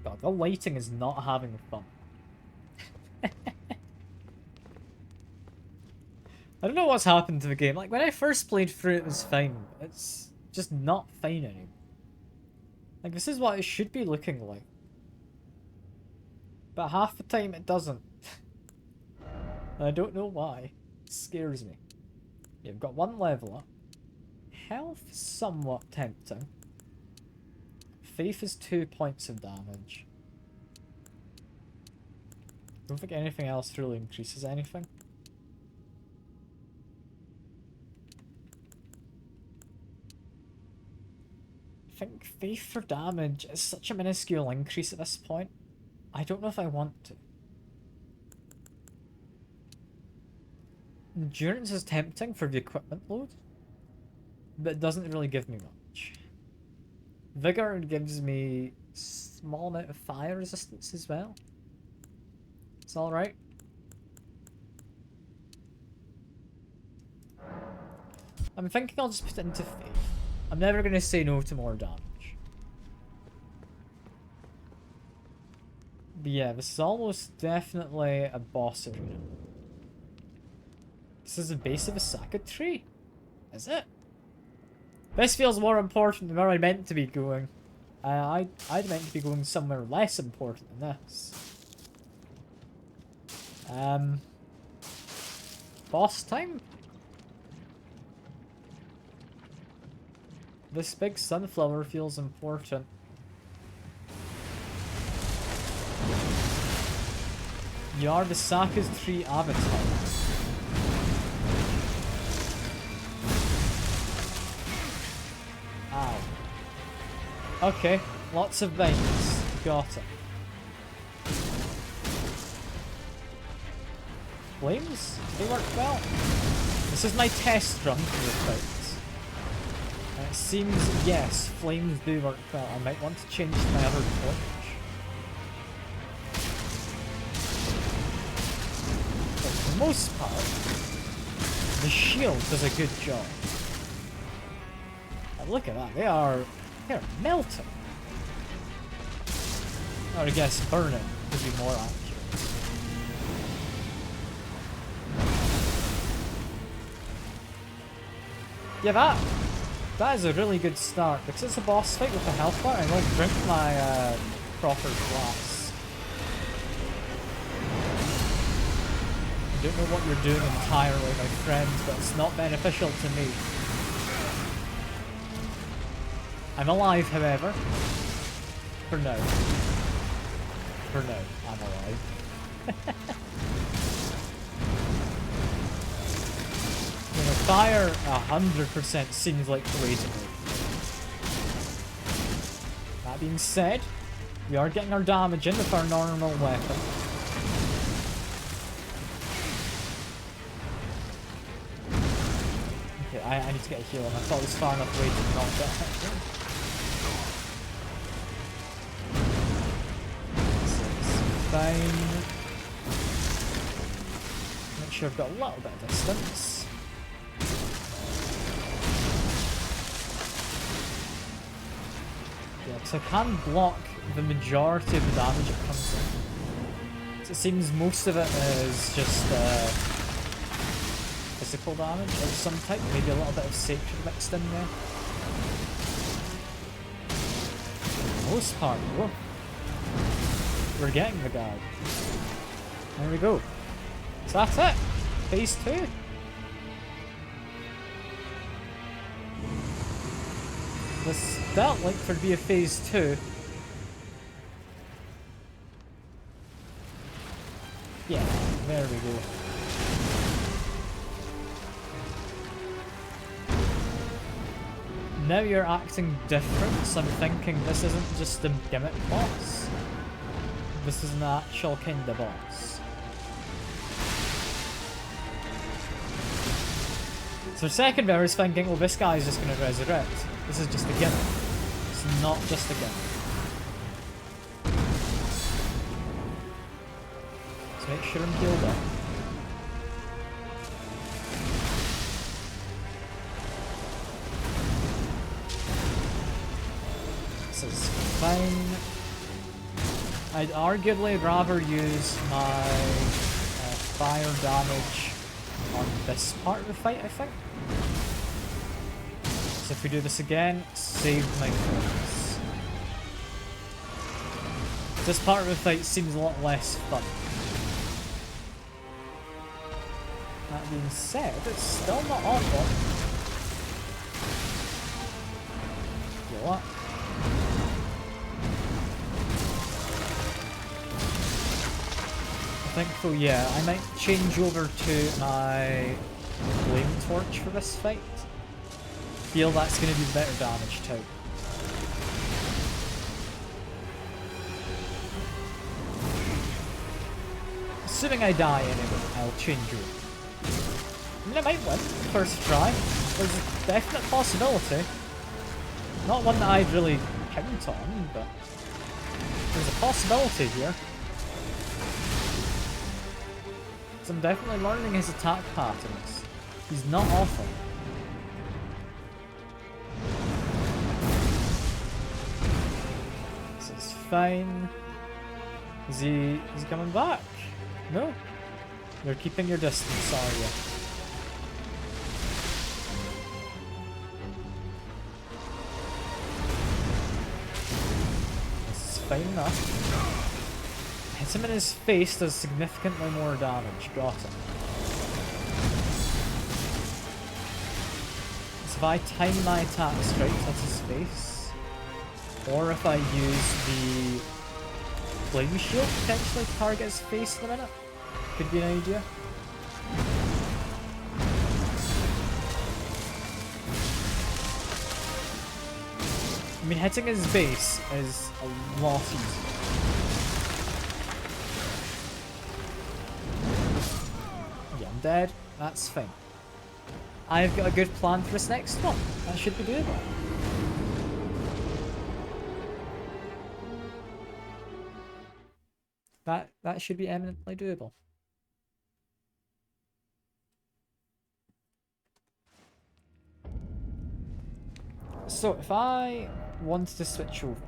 God, the lighting is not having fun. I don't know what's happened to the game. Like, when I first played through it was fine. It's just not fine anymore. Like, this is what it should be looking like. But half the time it doesn't. I don't know why. It scares me. You've got one level up. Health is somewhat tempting. Faith is 2 points of damage. I don't think anything else really increases anything. I think faith for damage is such a minuscule increase at this point. I don't know if I want to. Endurance is tempting for the equipment load, but it doesn't really give me much. Vigor gives me small amount of fire resistance as well. It's alright. I'm thinking I'll just put it into faith. I'm never going to say no to more damage. But yeah, this is almost definitely a boss arena. This is the base of a Sakura tree. Is it? This feels more important than where I meant to be going. I'd meant to be going somewhere less important than this. Boss time? This big sunflower feels important. You are the Sakura tree avatar. Ow. Okay, lots of vines. Got it. Flames? Do they work well? This is my test run for the fight. And it seems, yes, flames do work well. I might want to change to my other torch. But for the most part, the shield does a good job. And look at that, they're melting. Or I guess burning would be more accurate. Yeah, that is a really good start, because it's a boss fight with a health bar. I won't drink my proper glass. don't know what you're doing entirely, my friend, but it's not beneficial to me. I'm alive, however. For now. For now, I'm alive. You know, fire 100% seems like the way to go. That being said, we are getting our damage in with our normal weapon. Okay, I need to get a heal, and I thought it was far enough away to not get hit. Fine. Make sure I've got a little bit of distance. Yeah, because I can block the majority of the damage it comes in. So it seems most of it is just physical damage of some type, maybe a little bit of sacred mixed in there. For the most part, though. We're getting the guy. There we go. So that's it. Phase 2. This felt like there'd be a phase 2. Yeah, there we go. Now you're acting different, so I'm thinking this isn't just a gimmick boss. This is an actual kind of boss. So for a second there I was thinking, well, this guy is just going to resurrect. This is just a gimmick. It's not just a gimmick. So make sure I'm healed up. This is fine. I'd arguably rather use my fire damage on this part of the fight, I think. So if we do this again, save my focus. This part of the fight seems a lot less fun. That being said, it's still not awful. You know what? I think so, yeah. I might change over to my flame torch for this fight. Feel that's going to do better damage type. Assuming I die anyway, I'll change over. I mean, I might win first try. There's a definite possibility. Not one that I'd really count on, but there's a possibility here. I'm definitely learning his attack patterns. He's not awful. This is fine. Is he coming back? No? You're keeping your distance, are you? This is fine enough. Hit him in his face does significantly more damage. Got him. So if I time my attack straight at his face, or if I use the flame shield potentially to target his face in a minute, could be an idea. I mean, hitting his base is a lot easier. Dead. That's fine. I've got a good plan for this next one. That should be doable. That should be eminently doable. So if I wanted to switch over,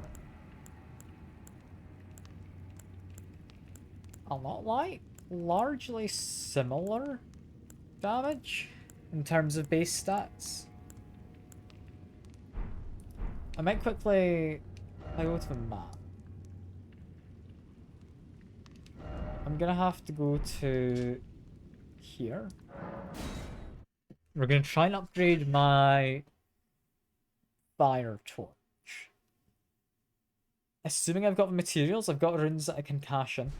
I'll not lie. Largely similar damage in terms of base stats. I might quickly go to the map. I'm gonna have to go to here. We're going to try and upgrade my fire torch. Assuming I've got the materials, I've got runes that I can cash in.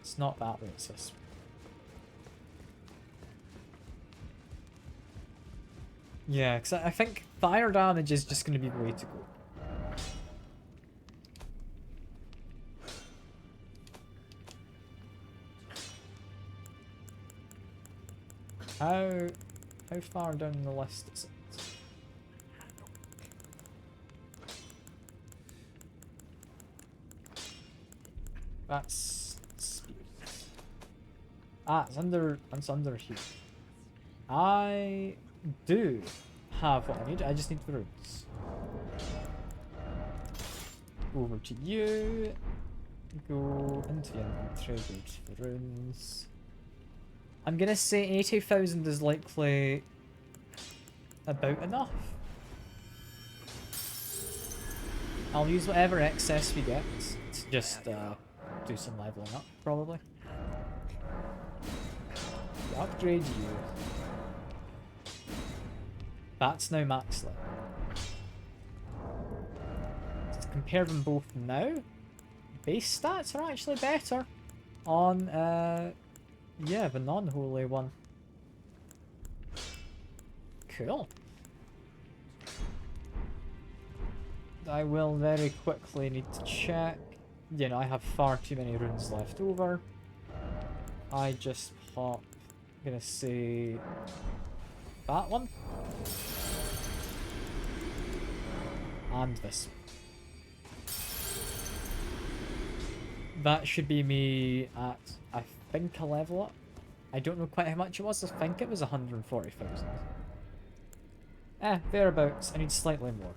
It's not that way, it's this. Yeah, because I think fire damage is just going to be the way to go. How far down the list is it? That's speed. Ah, it's under here. I do have what I need. I just need the runes. Over to you. Go into the inventory, go to the runes. I'm gonna say 80,000 is likely about enough. I'll use whatever excess we get to just do some leveling up, probably. Upgrade you. That's now max level. Let's compare them both now. Base stats are actually better on yeah, the non-holy one. Cool. I will very quickly need to check. You know, I have far too many runes left over. I just pop, I'm gonna say that one. And this one. That should be me at, I think, a level up. I don't know quite how much it was. I think it was 140,000. Thereabouts. I need slightly more.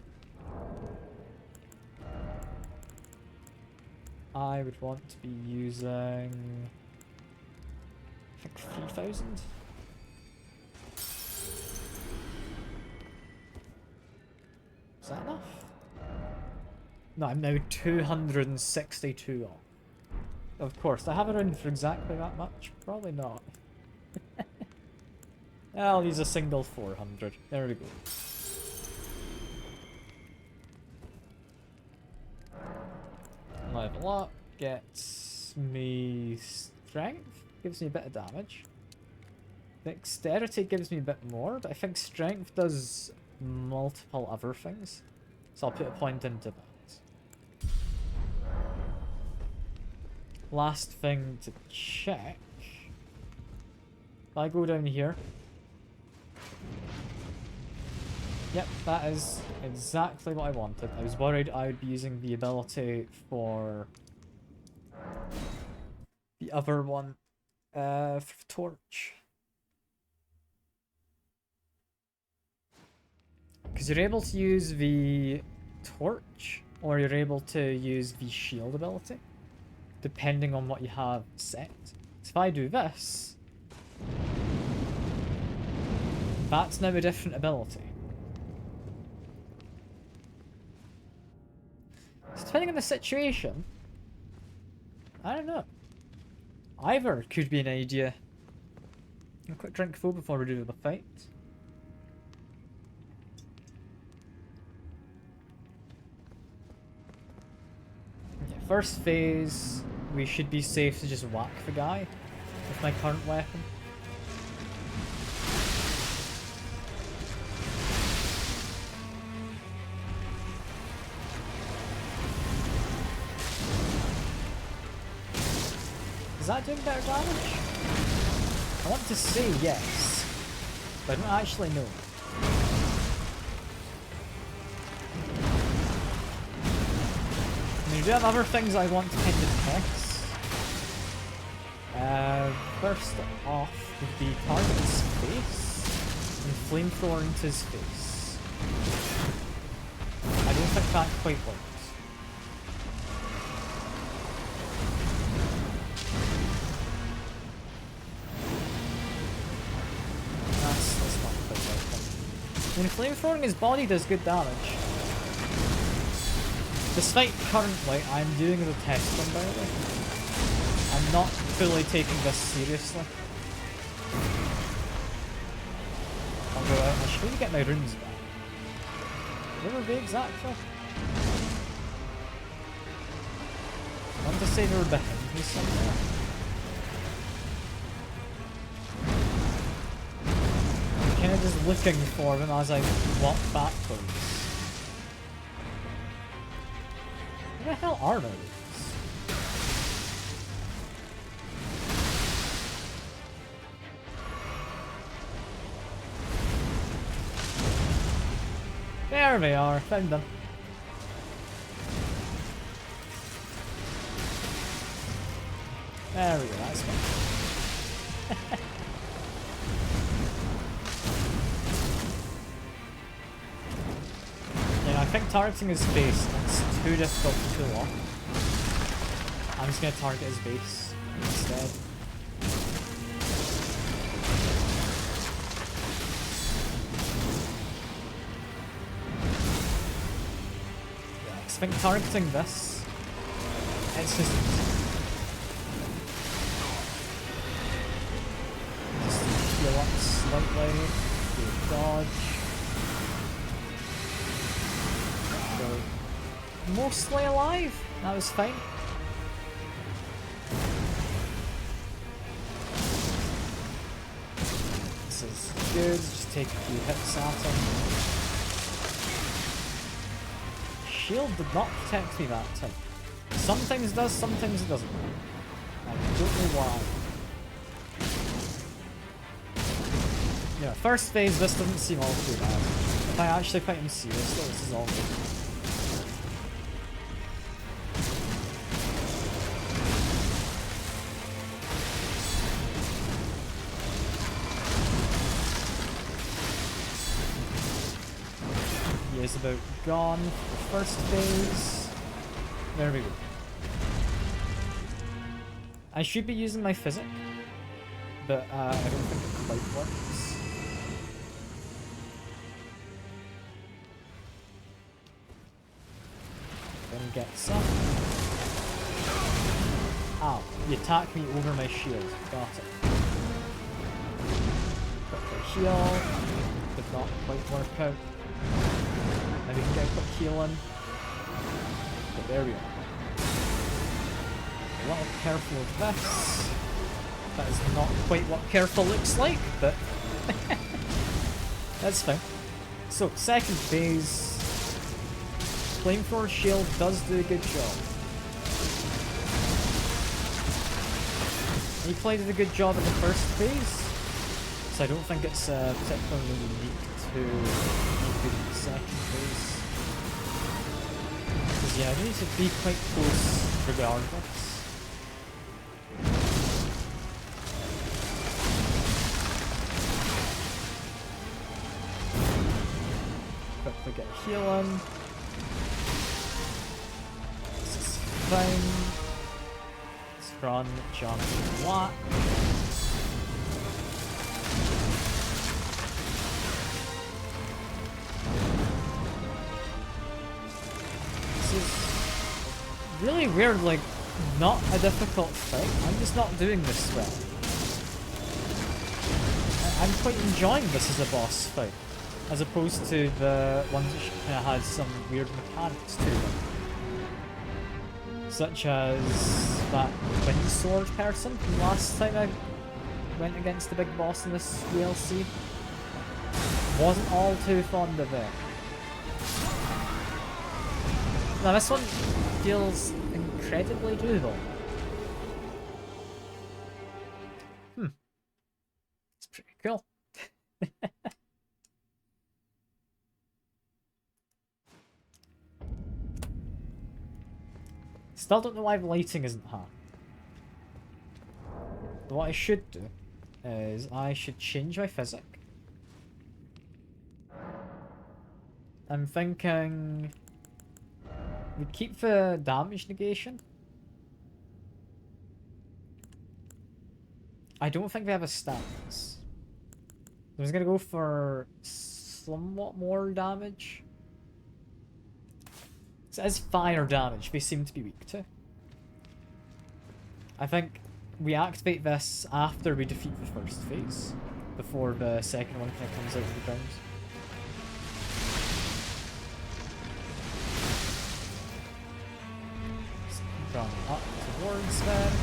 I would want to be using, I think, 3,000. Is that enough? No, I'm now 262 off. Of course, I have a rune for exactly that much. Probably not. I'll use a single 400. There we go. Level up. Gets me strength. Gives me a bit of damage. Dexterity gives me a bit more, but I think strength does multiple other things. So I'll put a point into that. Last thing to check. If I go down here. Yep, that is exactly what I wanted. I was worried I would be using the ability for the other one, for torch. Because you're able to use the torch, or you're able to use the shield ability, depending on what you have set. So if I do this, that's now a different ability. So depending on the situation, I don't know. Either could be an idea. A quick drink full before we do the fight. Okay, first phase, we should be safe to just whack the guy with my current weapon. Is that doing better damage? I want to say yes, but I don't actually know. I mean, we do have other things I want to kind of test. First off would be target his face and flamethrower into his face. I don't think that quite works. That's not quite working. I mean, flamethrowing his body does good damage. Despite currently, I'm doing the test one, by the way. not fully taking this seriously. I'll go out. I should really get my runes back. Where were they exactly? I want to say they were behind me somewhere. I'm kind of just looking for them as I walk backwards. Where the hell are those? There they are, found them. There we go, that's fine. Yeah, I think targeting his base is too difficult to pull off. I'm just gonna target his base instead. Yeah, I think targeting this, it's just heal up slightly, do a dodge. So, mostly alive. That was fine. This is good. Just take a few hits at him. Shield did not protect me that time. Some things does, some things it doesn't. I don't know why. Yeah, first phase, this doesn't seem all too bad. If I actually fight him seriously, this is all good. He is about gone for the first phase. There we go. I should be using my physic, but I don't think it quite works. Then get some. Ow, you attacked me over my shield. Got it. Quick heal. Did not quite work out. Maybe we can get a quick heal in. But there we are. A little careful of this. That is not quite what careful looks like, but that's fine. So, second phase. Flamethrower shield does do a good job. He played a good job in the first phase, so I don't think it's particularly unique to the second phase. Because yeah, I need to be quite close regardless. Quickly get a heal in. Let's run, jump, what? This is really weird, like, not a difficult fight. I'm just not doing this well. I'm quite enjoying this as a boss fight, as opposed to the ones that kind of had some weird mechanics to them. Such as that wind sword person from last time I went against the big boss in this DLC. Wasn't all too fond of it. Now this one feels incredibly doable. It's pretty cool. Still don't know why the lighting isn't hot. But what I should do is I should change my physic. I'm thinking we'd keep the damage negation. I don't think they have a stance. I was gonna go for somewhat more damage. So as fire damage, they seem to be weak to. I think we activate this after we defeat the first phase, before the second one kind of comes out of the ground. Run up towards them.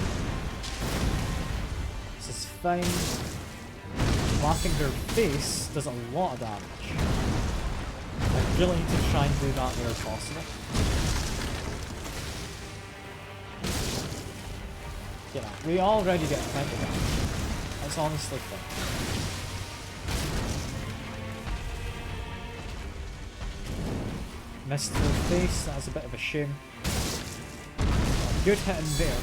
This is fine. Blocking their face does a lot of damage. I really need to try and do that where possible. Yeah, we already get plenty of damage. That's honestly fun. Missed their face, that's a bit of a shame. Good hit in there.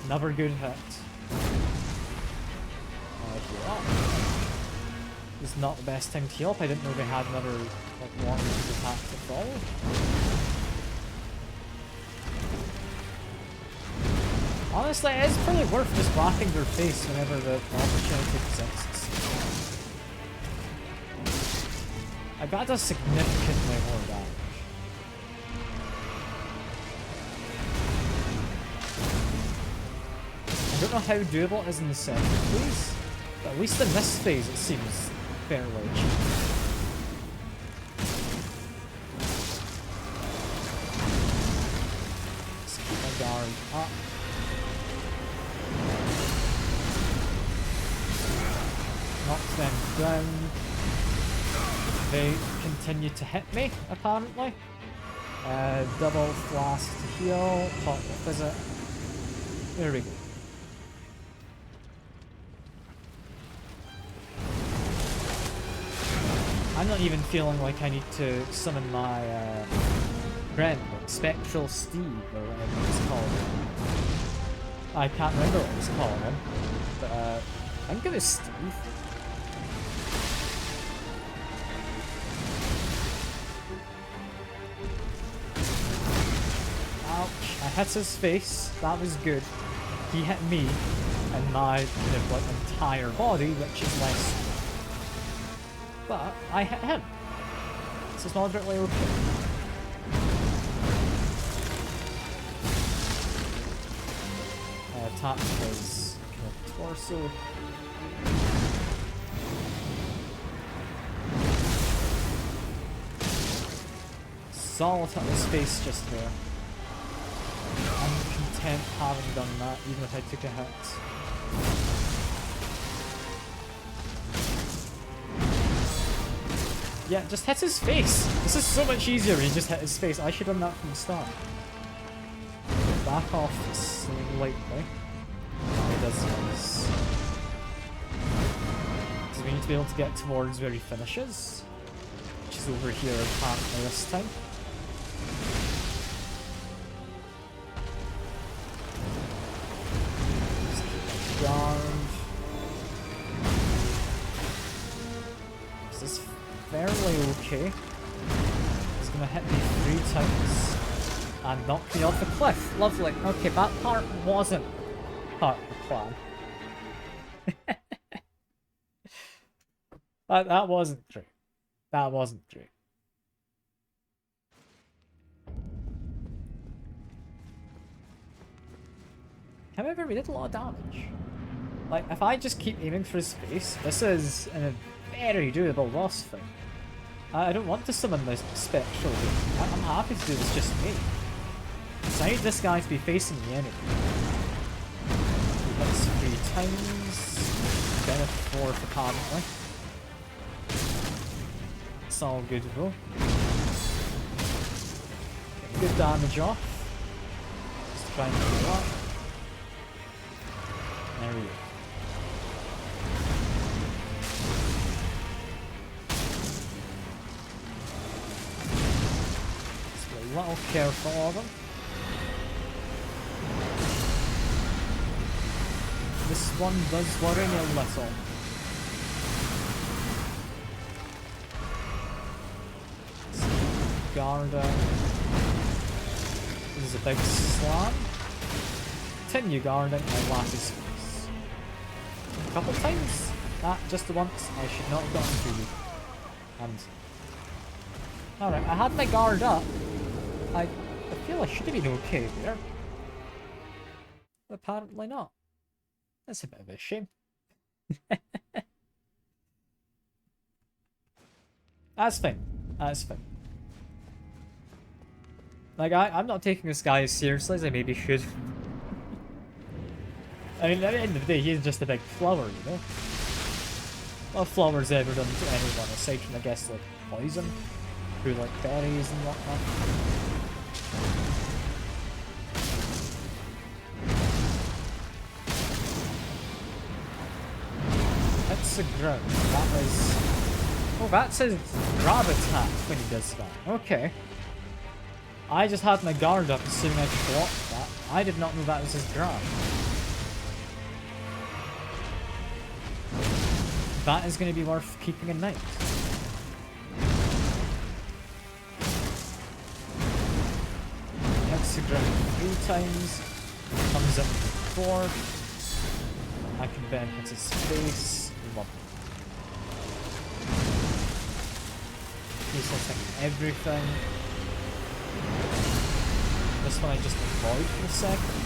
Another good hit. It's not the best time to heal up. I didn't know they had another like long range attack to follow. Honestly, it is pretty worth just blocking their face whenever the opportunity exists. Like, that does significantly more damage. I don't know how doable it is in the second phase, but at least in this phase it seems fairly cheap. Let's keep my guard up. Knock them down. They continue to hit me, apparently. Double flask to heal, hot visit. There we go. I'm not even feeling like I need to summon my friend, like Spectral Steve, or whatever it's called. I can't remember what it's called him, but I think it was Steve. Ouch, I hit his face, that was good. He hit me, and my kind of like entire body, which is less. But I hit him. This is moderately okay. Attack his kind of torso. Solid at his face just there. I'm content having done that, even if I took a hit. Yeah, just hit his face. This is so much easier when you just hit his face. I should have done that from the start. Back off slightly. He does this. So we need to be able to get towards where he finishes. Which is over here apparently this time. Just keep my guard. Is this fairly okay? He's gonna hit me 3 times and knock me off the cliff. Lovely. Okay, that part wasn't part of the plan. that wasn't true. That wasn't true. However, we did a lot of damage. Like, if I just keep aiming for his face, this is a very doable boss fight. I don't want to summon this spectral dude. I'm happy to do this just me. So I need this guy to be facing the enemy. He hits 3 times. Then a 4th apparently. It's all good though. Get good damage off. Just try and do that. There we go. A little careful of them. This one does worry me a little. Guard down. This is a big slam. Continue guarding and whack his face. A couple times. That just the once. I should not have gotten to you. And alright, I had my guard up. I feel I should have been okay there. Apparently not. That's a bit of a shame. That's fine. That's fine. Like, I'm not taking this guy as seriously as I maybe should. I mean, at the end of the day, he's just a big flower, you know? What flowers ever done to anyone, aside from, I guess, like, poison? Through, like, berries and whatnot. Hits the ground. That was... Oh, that's his grab attack when he does that. Okay. I just had my guard up assuming I could block that. I did not know that was his grab. That is going to be worth keeping in mind. Hits the ground 3 times. Comes in with 4. I can then hit his face. Lovely. He's hitting everything. This one I just avoid for a second.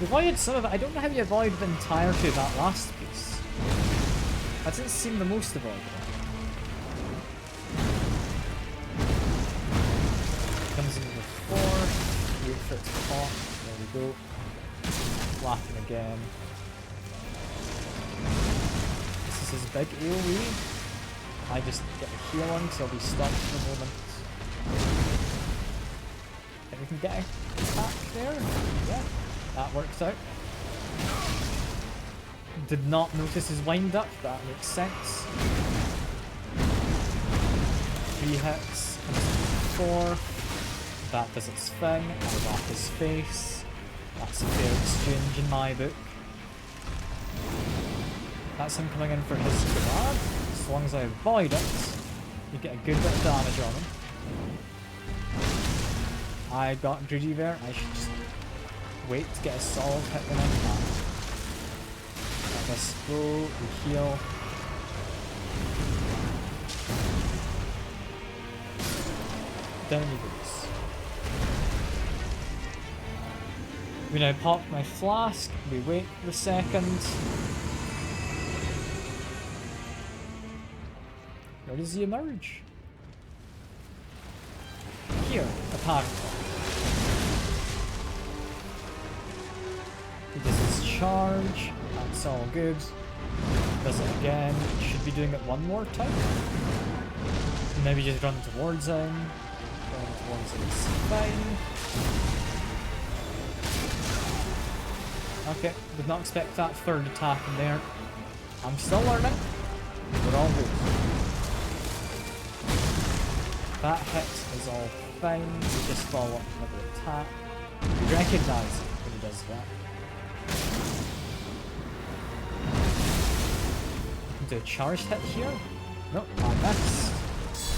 We avoided some of it. I don't know how you avoid the entirety of that last piece. That didn't seem the most avoidable. Comes in with 4. Wait for it to pop. There we go. Laughing again. This is his big AoE. I just get the heal on because I'll be stuck for a moment. Think we can get a attack there? Yeah, that works out. Did not notice his wind up, that makes sense. 3 hits, 4. That does its thing, I whack his face. That's a fair exchange in my book. That's him coming in for his grab. As long as I avoid it, you get a good bit of damage on him. I got greedy there. I should just wait to get a solid hit when I can. Let this go, we heal. Down he goes. We now pop my flask, we wait for a second. Where does he emerge? Here, apparently. He does his charge, that's all good. Does it again, should be doing it one more time. Maybe just run towards him. Run towards him is fine. Okay, did not expect that third attack in there. I'm still learning. We're all good. That hit is all fine. We just follow up another attack. We recognise it when he does that. We can do a charged hit here. Nope, I missed.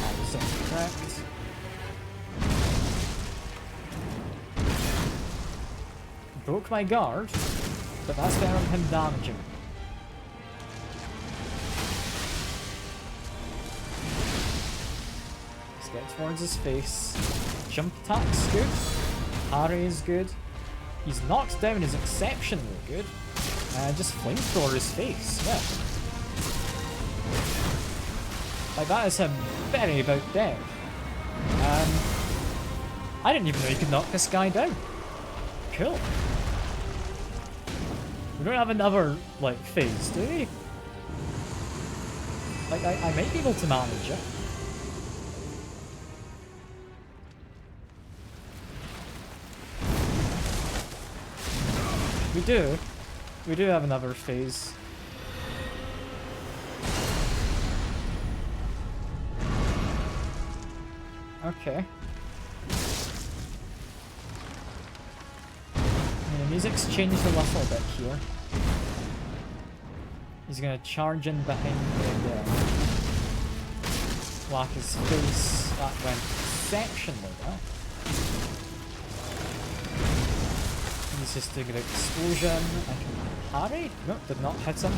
I was incorrect. Broke my guard, but that's better than him damaging. Let's get towards his face. Jump attack's good. Parry is good. He's knocked down is exceptionally good. Just flamethrower his face, yeah. Like that is him very about dead. I didn't even know he could knock this guy down. Cool. We don't have another, like, phase, do we? Like, I might be able to manage it. We do. We do have another phase. Okay. The music's changed a little bit here. He's gonna charge in behind me again. Whack his face. That went exceptionally well. He's just doing an explosion. I can parry? Nope, did not hit him.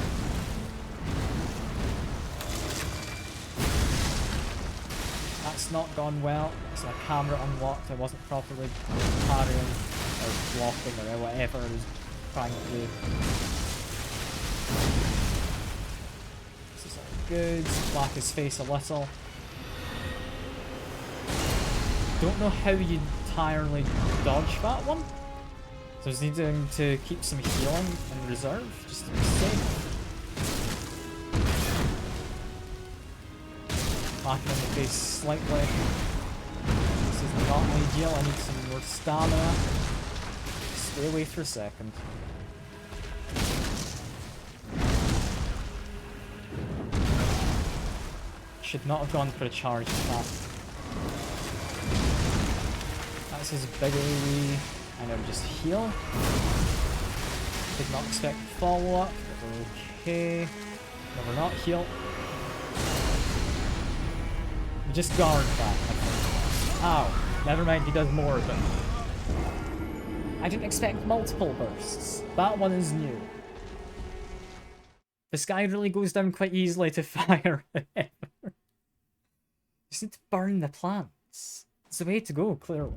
That's not gone well. It's my camera unlocked. I wasn't properly parrying. or blocking or whatever is trying to do. This is all good. Black his face a little. Don't know how you entirely dodge that one. So he's needing to keep some healing in reserve, just to be safe. Knocking in the face slightly. This is not ideal, I need some more stamina. Stay away for a second. Should not have gone for a charge with that. That's his big AoE. And I would just heal. Did not expect follow-up, but we're okay. No, we're not heal. We just guard that. Ow. Never mind, he does more of it. I didn't expect multiple bursts. That one is new. This guy really goes down quite easily to fire. Just need to burn the plants. It's the way to go, clearly.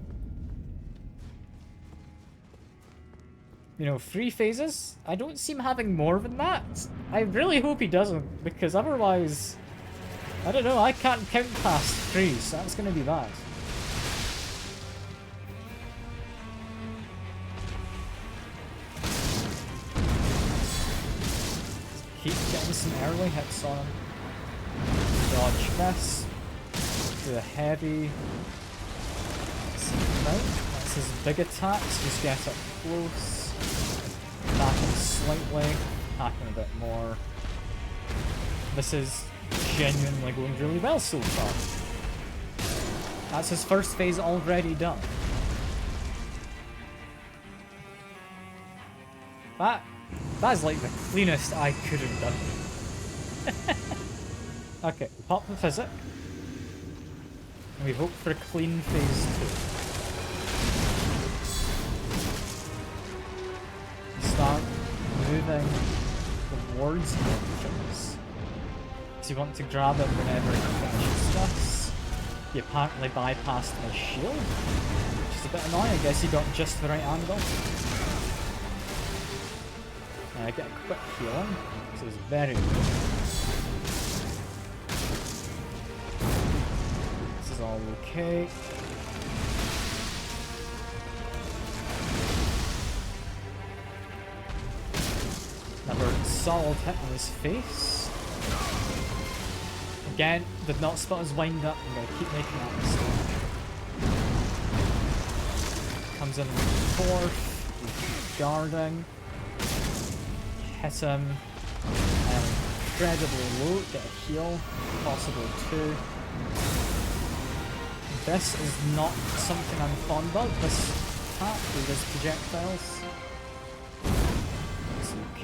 You know, 3 phases? I don't see him having more than that. I really hope he doesn't, because otherwise... I don't know, I can't count past 3, so that's gonna be bad. Keep getting some early hits on him. Dodge this. Do a heavy... That's his big attacks, just get up close. Attacking slightly, attacking a bit more. This is genuinely going really well so far. That's his first phase already done. That is like the cleanest I could have done. Okay, pop the physic. And we hope for a clean phase 2. Start moving towards the entrance. So you want to grab it whenever he finishes this. He apparently bypassed my shield, which is a bit annoying. I guess he got just the right angle. And I get a quick healing, so it's very good. This is all okay. Another solid hit on his face. Again, did not spot his wind up. I'm going to keep making that mistake. Comes in 4th, guarding. Hit him. Incredibly low, get a heal. Possible 2. This is not something I'm fond of. This attack with his projectiles.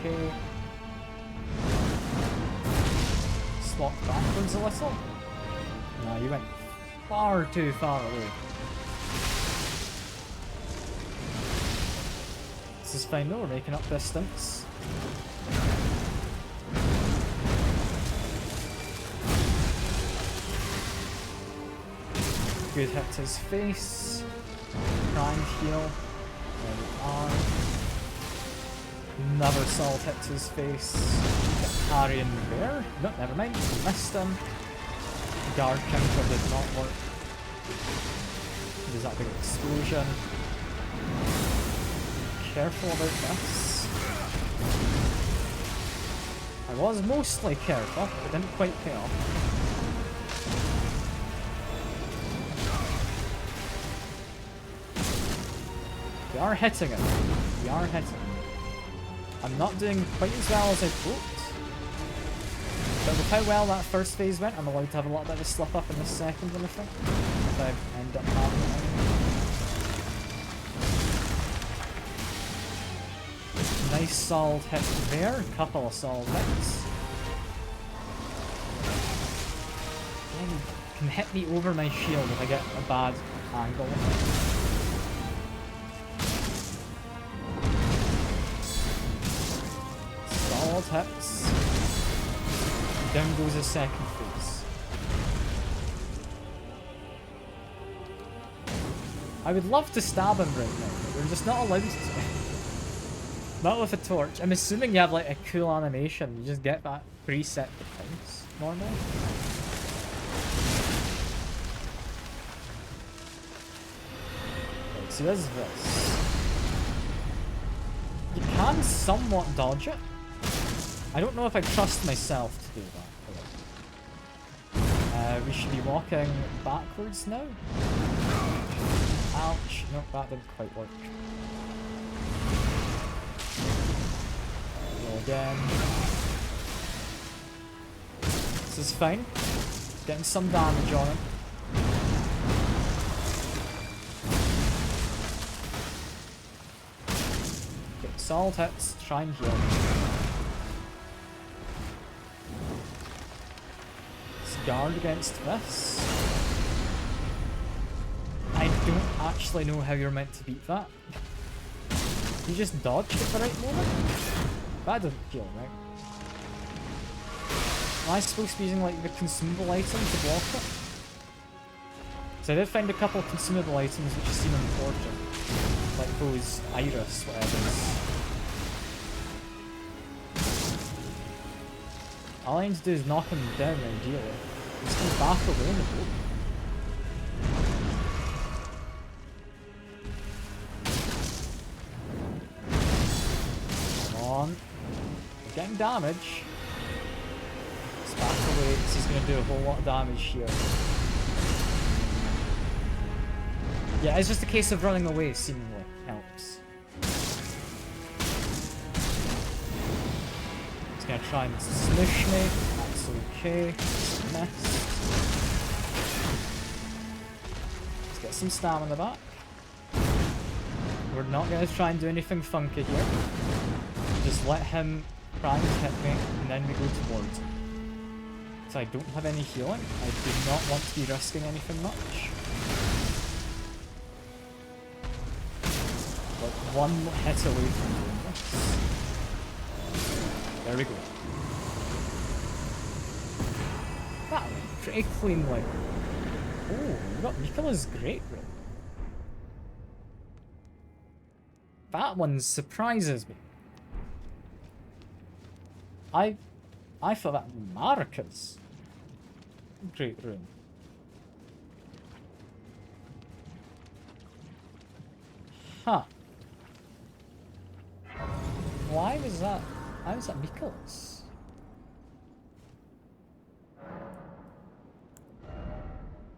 Okay. Slot backwards a little. No, you went far too far away. This is fine though, we're making up distance. Good hit to his face. Try and heal. There we are. Another solid hit to his face. Get carrying there. No, never mind. Missed him. Guard counter did not work. There's that big explosion. Careful about this. I was mostly careful, but didn't quite pay off. We are hitting it. We are hitting it. I'm not doing quite as well as I hoped. But with how well that first phase went, I'm allowed to have a little bit of a slip up in the second one, I think. If I end up having it. Nice solid hit there. Couple of solid hits. And he can hit me over my shield if I get a bad angle. Solid hits. Down goes his second phase. I would love to stab him right now. You're just not allowed to. Not with a torch. I'm assuming you have like a cool animation. You just get that preset defense normally. Right, so there's this. You can somewhat dodge it. I don't know if I trust myself to do that. We should be walking backwards now. Ouch. Nope, that didn't quite work. Go again. This is fine. Getting some damage on him. Okay, solid hits. Try and heal. Let's guard against this. I don't actually know how you're meant to beat that. You just dodged at the right moment? That doesn't feel right. Am I supposed to be using like the consumable item to block it? So I did find a couple of consumable items which seem important. Like those iris, whatever it is. All I need to do is knock him down ideally. He's going to back away in the boat. We're getting damage. Let's back away because he's going to do a whole lot of damage here. Yeah, it's just a case of running away, seemingly. Helps. He's going to try and smush me. That's okay. Miss. Let's get some stamina back. We're not going to try and do anything funky here. Just let him try and hit me, and then we go towards him. So I don't have any healing. I do not want to be risking anything much. Like one hit away from doing this. There we go. That went pretty cleanly. Oh, we got Mikola's Great Room. That one surprises me. I thought that was Marika's Great Room. Huh. Why was that? Why was that Mikola's?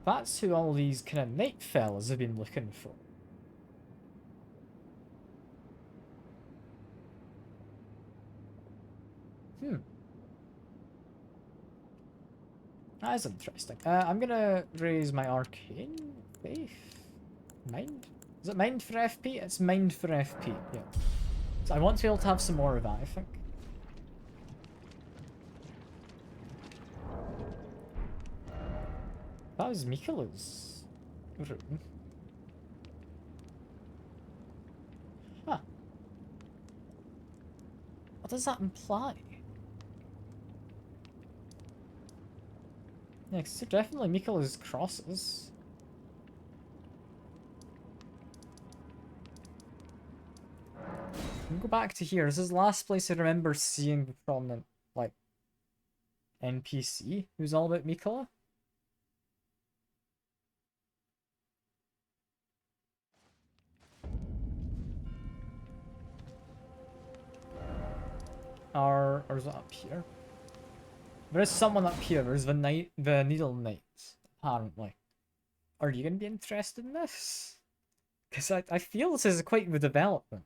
That's who all these kind of knight fellas have been looking for. That is interesting. I'm gonna raise my arcane faith. Mind? Is it mind for FP? It's mind for FP, yeah. So I want to be able to have some more of that, I think. That was Mikola's room. Huh. What does that imply? Yeah, cause they're definitely Mikola's crosses. Go back to here. This is the last place I remember seeing the prominent, like, NPC who's all about Mikola. Or is it up here? There is someone up here. There's the Needle Knight, apparently. Are you gonna be interested in this? Because I feel this is quite the development.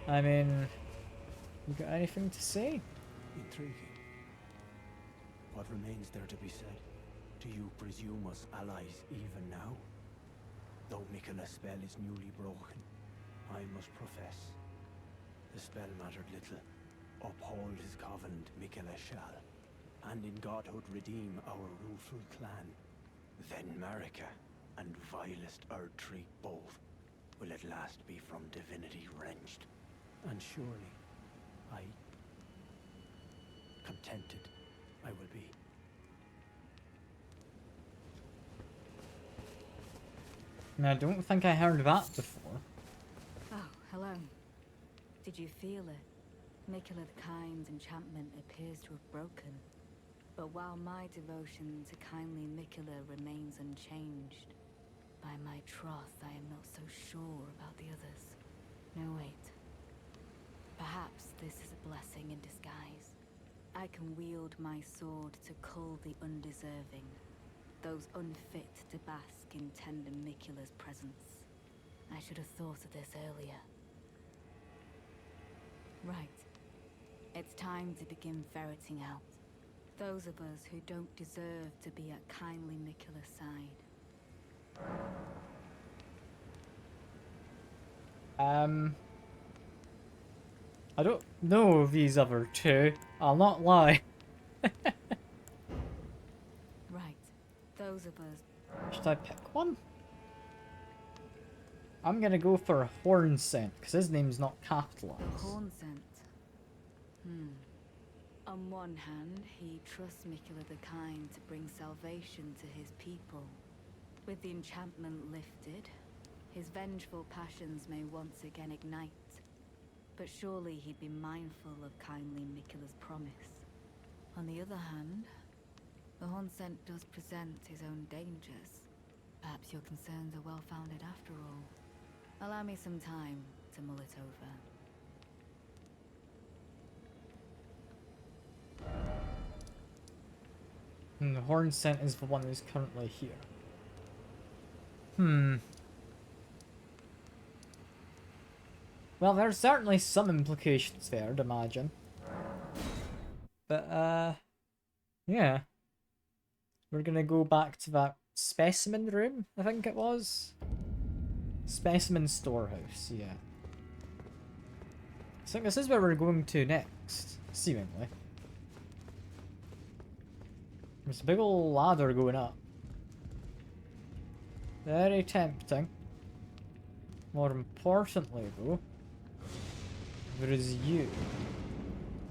I mean, you got anything to say? Intriguing. What remains there to be said? Do you presume us allies even now? Though Mikola's spell is newly broken, I must profess, the spell mattered little. Uphold his covenant, Mikola shall, and in godhood redeem our rueful clan. Then Marika and vilest Erdtree both will at last be from divinity wrenched. And surely, contented I will be. I don't think I heard that before. Oh, hello. Did you feel it? Mikula the Kind's enchantment appears to have broken. But while my devotion to kindly Mikula remains unchanged, by my troth I am not so sure about the others. No, wait. Perhaps this is a blessing in disguise. I can wield my sword to cull the undeserving, those unfit to bask in tender Mikula's presence. I should have thought of this earlier. Right. It's time to begin ferreting out those of us who don't deserve to be at kindly Mikula's side. I don't know these other two. I'll not lie. Right. Those of us. Should I pick one? I'm gonna go for Horn Scent, because his name's not capitalized. Horn scent. On one hand, he trusts Mikula the Kind to bring salvation to his people. With the enchantment lifted, his vengeful passions may once again ignite. But surely he'd be mindful of kindly Mikula's promise. On the other hand, the Horn scent does present his own dangers. Perhaps your concerns are well-founded after all. Allow me some time to mull it over. And the Horn Scent is the one who's currently here. Well, there's certainly some implications there, I'd imagine. But, yeah. We're gonna go back to that specimen room, I think it was. Specimen storehouse, yeah. I think this is where we're going to next, seemingly. There's a big old ladder going up. Very tempting. More importantly, though, there is you,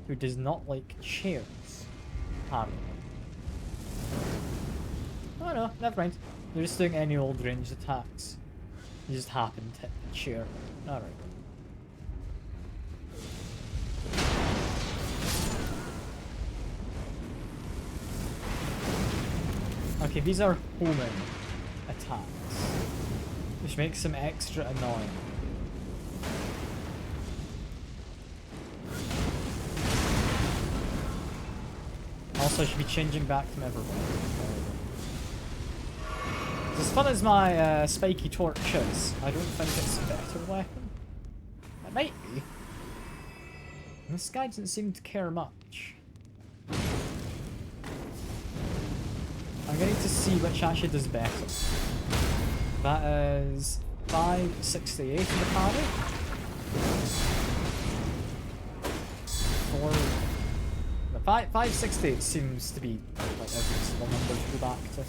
who does not like chairs, apparently. Oh no, never mind. They're just doing any old ranged attacks. You just happen to hit the chair. Alright. Okay, these are homing attacks, which makes them extra annoying. Also, I should be changing back to Everwild. As fun as my spiky torch is, I don't think it's a better weapon. It might be. This guy doesn't seem to care much. I'm going to see which actually does better. That is 568 in the parry. Or the 568 seems to be like every single number to go back to.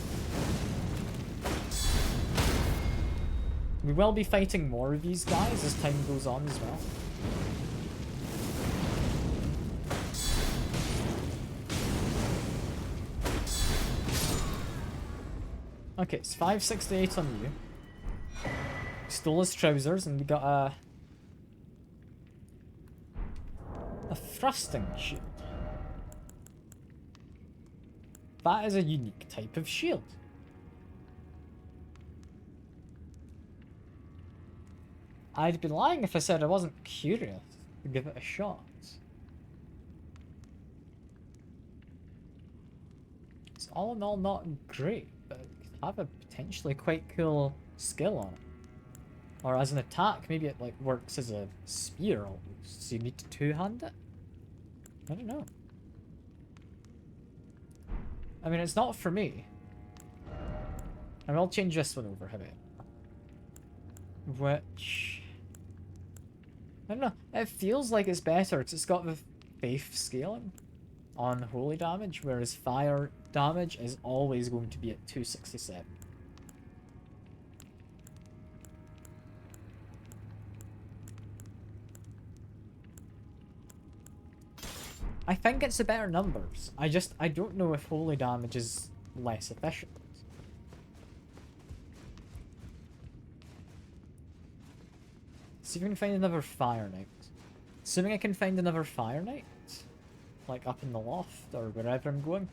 We will be fighting more of these guys as time goes on as well. Okay, it's 568 on you. Stole his trousers and we got a thrusting shield. That is a unique type of shield. I'd be lying if I said I wasn't curious to give it a shot. It's all in all not great, but it could have a potentially quite cool skill on it. Or as an attack, maybe it like works as a spear almost, so you need to two-hand it? I don't know. I mean, it's not for me. I will change this one over, however. Which... I don't know, it feels like it's better because it's got the faith scaling on holy damage, whereas fire damage is always going to be at 267. I think it's the better numbers. I don't know if holy damage is less efficient. See if we can find another Fire Knight. Assuming I can find another Fire Knight, like up in the loft or wherever I'm going,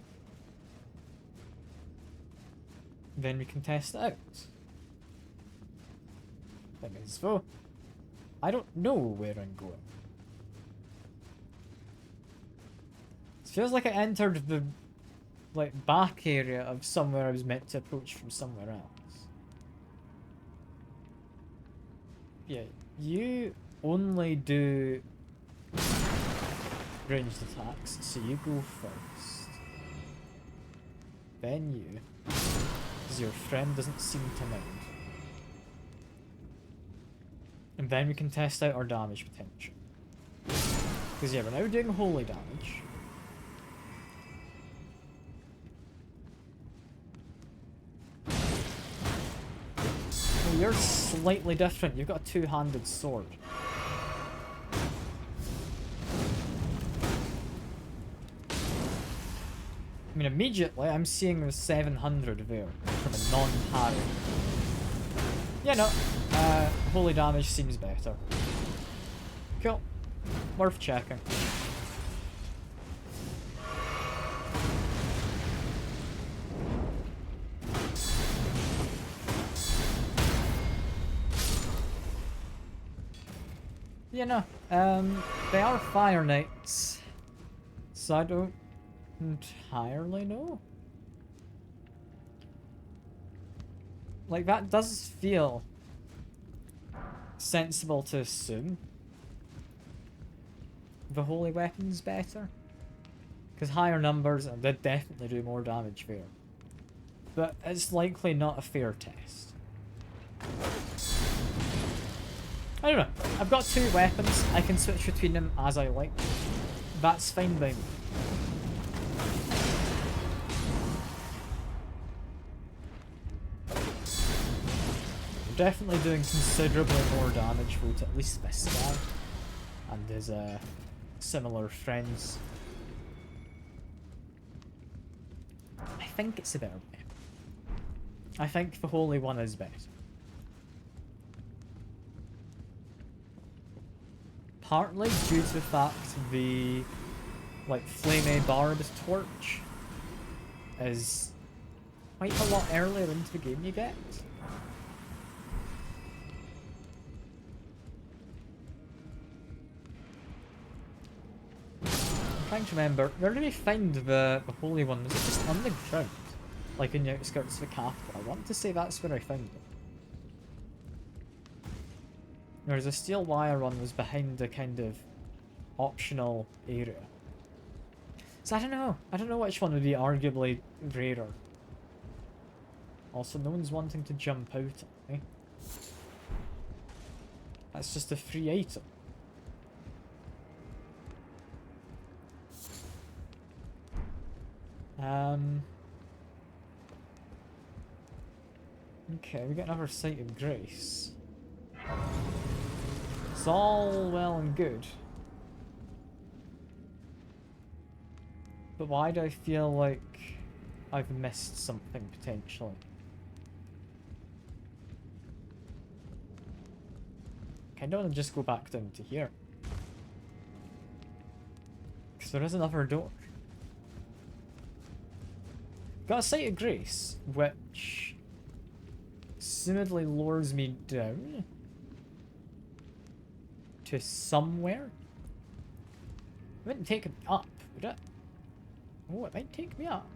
then we can test it out. Thing is, though, I don't know where I'm going. It feels like I entered the back area of somewhere I was meant to approach from somewhere else. Yeah, you only do ranged attacks, so you go first. Then you, because your friend doesn't seem to mind. And then we can test out our damage potential. Because yeah, we're now doing holy damage. Oh, you're slightly different. You've got a two-handed sword. I mean, immediately I'm seeing the 700 there from a non-parry. Yeah, no. Holy damage seems better. Cool. Worth checking. Yeah, no. They are Fire Knights, so I don't entirely know. Like, that does feel sensible to assume the holy weapon's better. Because higher numbers, and they definitely do more damage there. But it's likely not a fair test. I don't know. I've got two weapons. I can switch between them as I like. That's fine by me. We're definitely doing considerably more damage to at least this guy and his similar friends. I think it's a better weapon. I think the holy one is better. Partly due to the fact the flame barbed torch is quite a lot earlier into the game you get. I'm trying to remember, where did we find the holy one? Was it just on the ground? Like in the outskirts of the capital? I want to say that's where I found it. Whereas a steel wire one was behind the kind of optional area. So I don't know. I don't know which one would be arguably rarer. Also, no one's wanting to jump out at me. That's just a free item. Okay, we get another Sight of Grace. It's all well and good. But why do I feel like I've missed something potentially? I don't want to just go back down to here. Because there is another door. Got a Sight of Grace, which assumedly lures me down to somewhere. It wouldn't take me up, would it? Oh, it might take me up.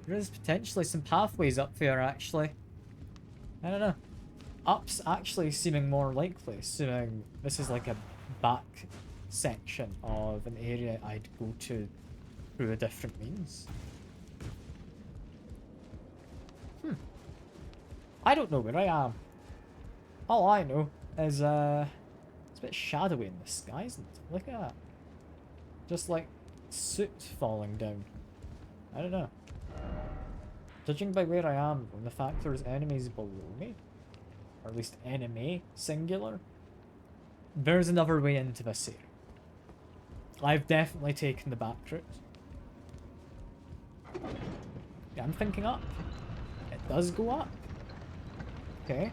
There is potentially some pathways up there, actually. I don't know. Up's actually seeming more likely, assuming this is like a back section of an area I'd go to through a different means. I don't know where I am. All I know is, it's a bit shadowy in the sky, isn't it? Look at that. Just like soot falling down. I don't know. Judging by where I am and the fact there's enemies below me, or at least enemy, singular, there's another way into this area. I've definitely taken the back route. Yeah, I'm thinking up. It does go up. Okay.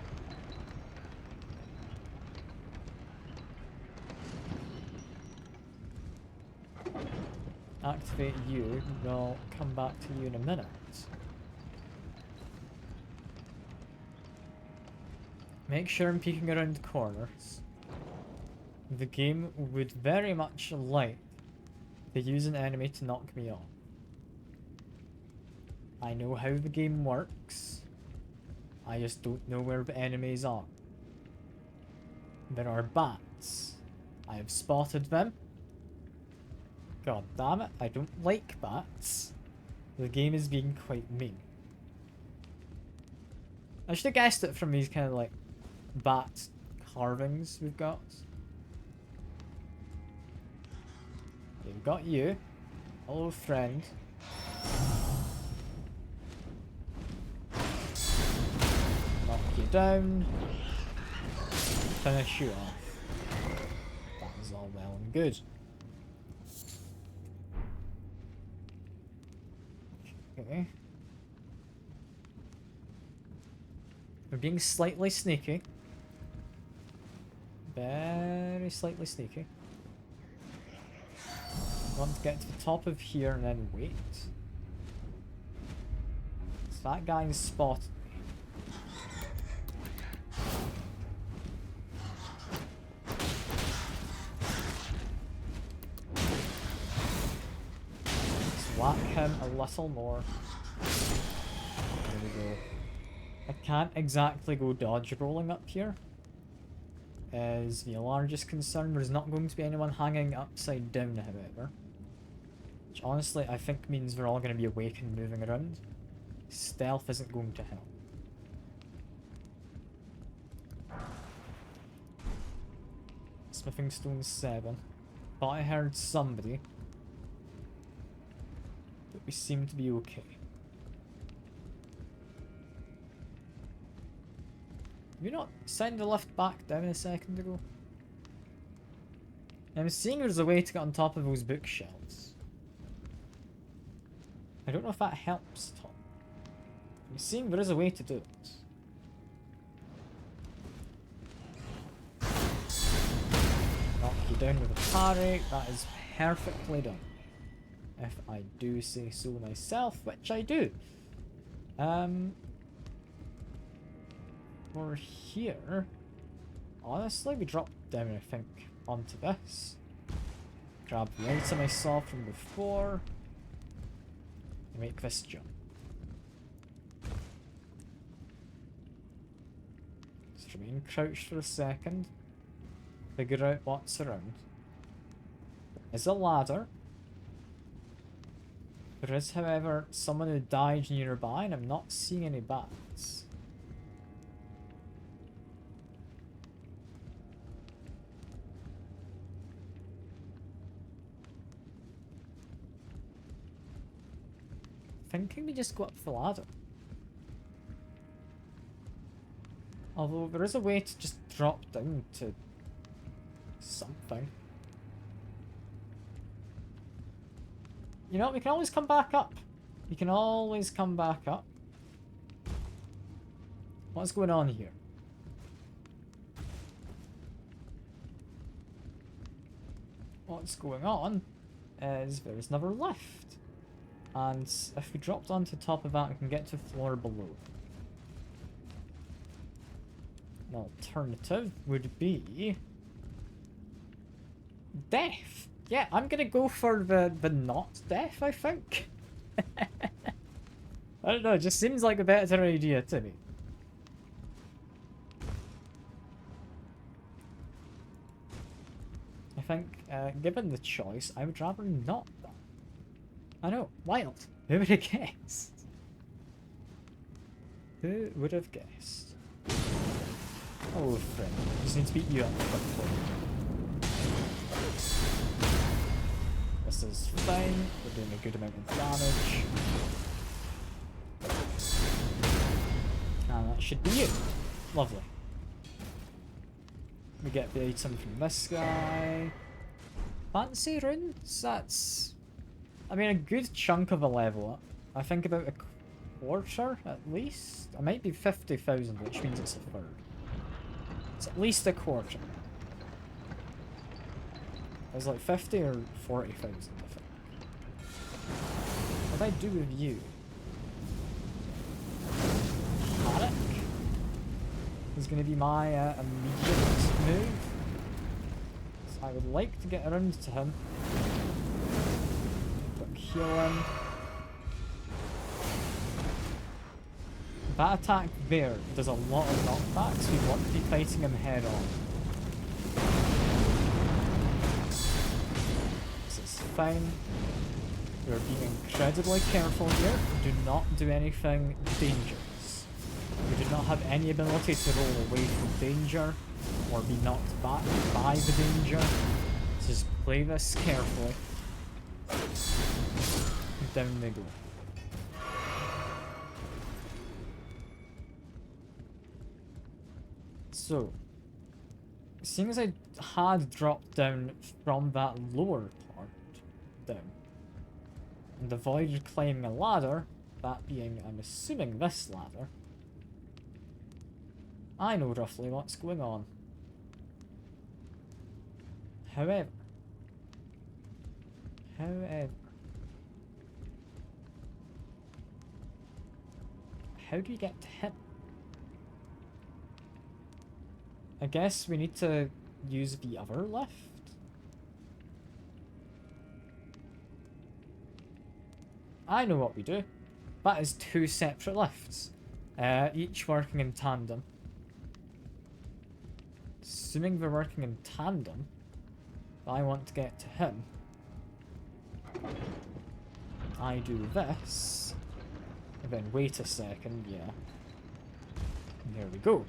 Activate you. We'll come back to you in a minute. Make sure I'm peeking around corners. The game would very much like to use an enemy to knock me off. I know how the game works. I just don't know where the enemies are. There are bats. I have spotted them. God damn it, I don't like bats. The game is being quite mean. I should have guessed it from these kind of like bat carvings we've got. We've got you. Hello, friend. Knock you down. Finish you off. That is all well and good. Okay. We're being slightly sneaky. Very slightly sneaky. Want to get to the top of here and then wait. So that guy is spotted me. Let's whack him a little more. There we go. I can't exactly go dodge rolling up here. Is the largest concern. There's not going to be anyone hanging upside down, however. Which honestly I think means they're all going to be awake and moving around. Stealth isn't going to help. Smithing stone 7. Thought I heard somebody. But we seem to be okay. Did you not send the lift back down a second ago? I'm seeing there's a way to get on top of those bookshelves. I don't know if that helps at all. I'm seeing there is a way to do it. Knock you down with a parry. That is perfectly done. If I do say so myself, which I do. For here, honestly, we drop down, I think, onto this. Grab the item I saw from before. And make this jump. Just remain crouched for a second. Figure out what's around. There's a ladder. There is, however, someone who died nearby, and I'm not seeing any bats. Thinking we just go up the ladder. Although there is a way to just drop down to something. You know, we can always come back up. We can always come back up. What's going on here? What's going on is there's another lift. And if we dropped onto top of that, we can get to the floor below. An alternative would be death. Yeah, I'm gonna go for the not death, I think. I don't know, it just seems like a better idea to me. I think, given the choice, I would rather not die. I know, wild. Who would have guessed? Who would have guessed? Oh, friend. Just need to beat you up quickly. This is fine. We're doing a good amount of damage. And that should be you. Lovely. We get the item from this guy. fancy runes, that's... I mean, a good chunk of a level up. I think about a quarter, at least. It might be 50,000, which means it's a third. It's at least a quarter. It was like 50 or 40,000, I think. What do I do with you? Panic is going to be my immediate move. So I would like to get around to him. But heal him. That attack there does a lot of knockbacks. We want to be fighting him head on. This is fine. We're being incredibly careful here. Do not do anything dangerous. We do not have any ability to roll away from danger or be knocked back by the danger. Just play this carefully. Down they go. So, seeing as I had dropped down from that lower part down, and avoided climbing a ladder, that being, I'm assuming, this ladder, I know roughly what's going on. However, how do you get to him? I guess we need to use the other lift. I know what we do. That is two separate lifts, each working in tandem. Assuming they're working in tandem, I want to get to him. I do this, and then wait a second, yeah. And there we go.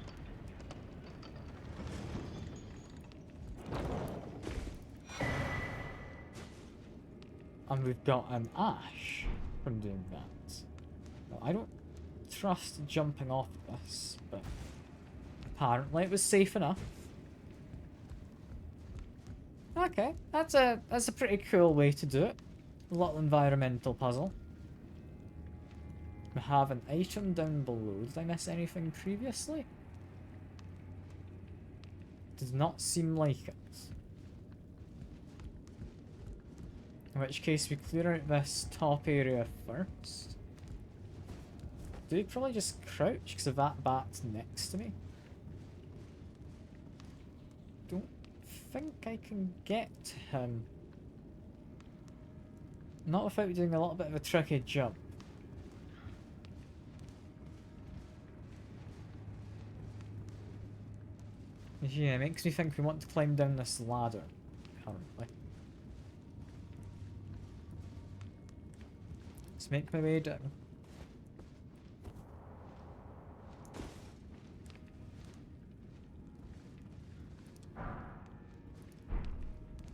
And we've got an ash from doing that. Now, I don't trust jumping off this, but apparently it was safe enough. Okay, that's a pretty cool way to do it. A little environmental puzzle. We have an item down below. Did I miss anything previously? Does not seem like it. In which case we clear out this top area first. Do we probably just crouch because of that bat's next to me? Don't think I can get him. Not without doing a little bit of a tricky jump. Yeah, it makes me think we want to climb down this ladder currently. Let's make my way down.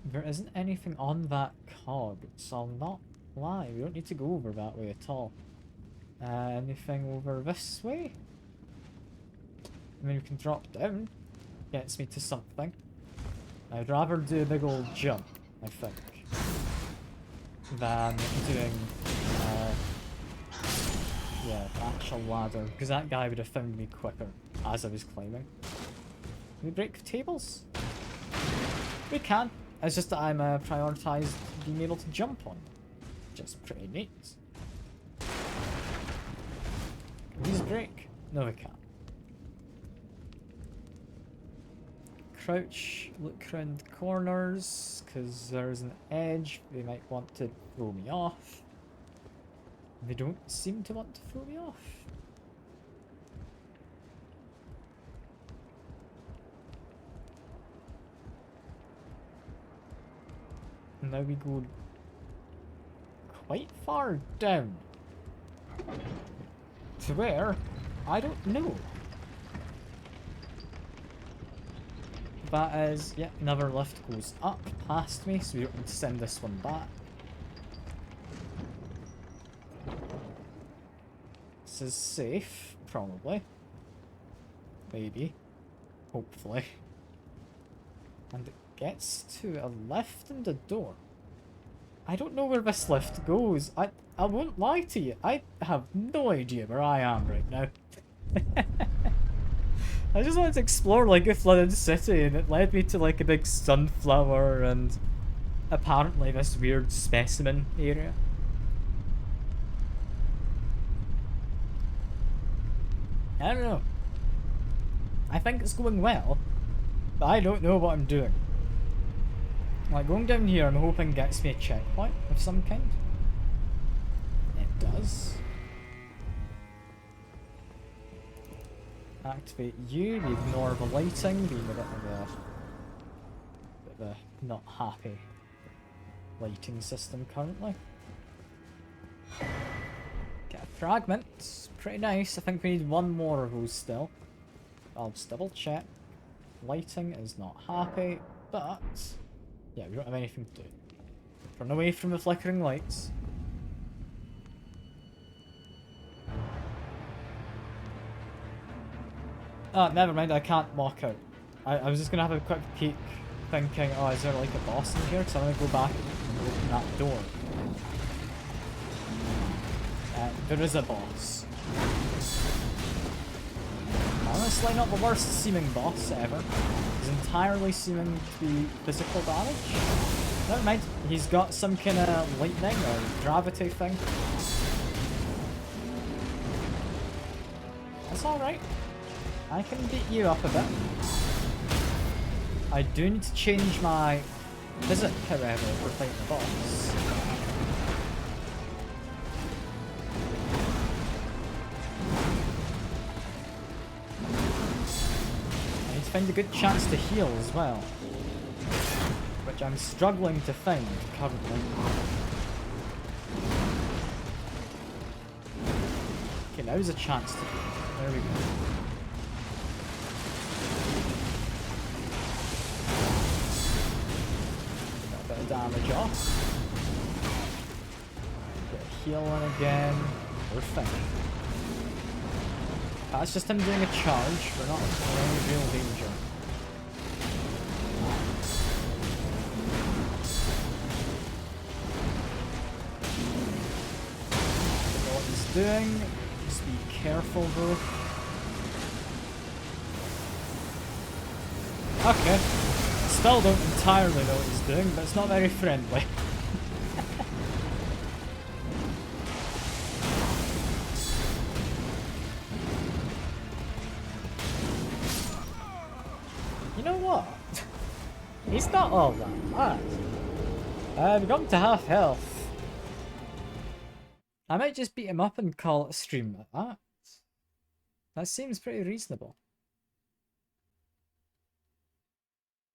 There isn't anything on that cog, so I'll not lie. We don't need to go over that way at all. Anything over this way? I mean, we can drop down. Gets me to something. I'd rather do a big old jump, I think, than doing, yeah, actual ladder, because that guy would have found me quicker as I was climbing. Can we break the tables? We can. It's just that I'm prioritised being able to jump on them. Just pretty neat. Can these break? No, we can't. Crouch, look around corners, because there's an edge. They might want to throw me off. They don't seem to want to throw me off. Now we go quite far down. To where? I don't know. That is, yeah, another lift goes up past me, so we don't need to send this one back. This is safe, probably. Maybe. Hopefully. And gets to a lift and a door. I don't know where this lift goes. I won't lie to you. I have no idea where I am right now. I just wanted to explore like a flooded city, and it led me to like a big sunflower and apparently this weird specimen area. I don't know. I think it's going well, but I don't know what I'm doing. Like, going down here, I'm hoping gets me a checkpoint of some kind. It does. Activate you, we ignore the lighting, being a bit of a not happy lighting system currently. Get a fragment, pretty nice. I think we need one more of those still. I'll just double check. Lighting is not happy, but yeah, we don't have anything to do. Run away from the flickering lights. Oh, never mind, I can't walk out. I was just gonna have a quick peek, thinking, oh, is there like a boss in here? Because I'm gonna go back and open that door. There is a boss. Honestly, not the worst seeming boss ever. He's entirely seeming to be physical damage. Never mind, he's got some kind of lightning or gravity thing. That's alright. I can beat you up a bit. I do need to change my physic, however, for fighting the boss. I need to find a good chance to heal as well, which I'm struggling to find currently. Okay, now's a chance to heal. There we go. Damage off. Get healing again. We're fine. That's just him doing a charge. We're not in any real danger. Don't know what he's doing. Just be careful though. Okay. Still don't entirely know what he's doing, but it's not very friendly. You know what? He's not all that bad. We've got him to half health. I might just beat him up and call it a stream like that. That seems pretty reasonable.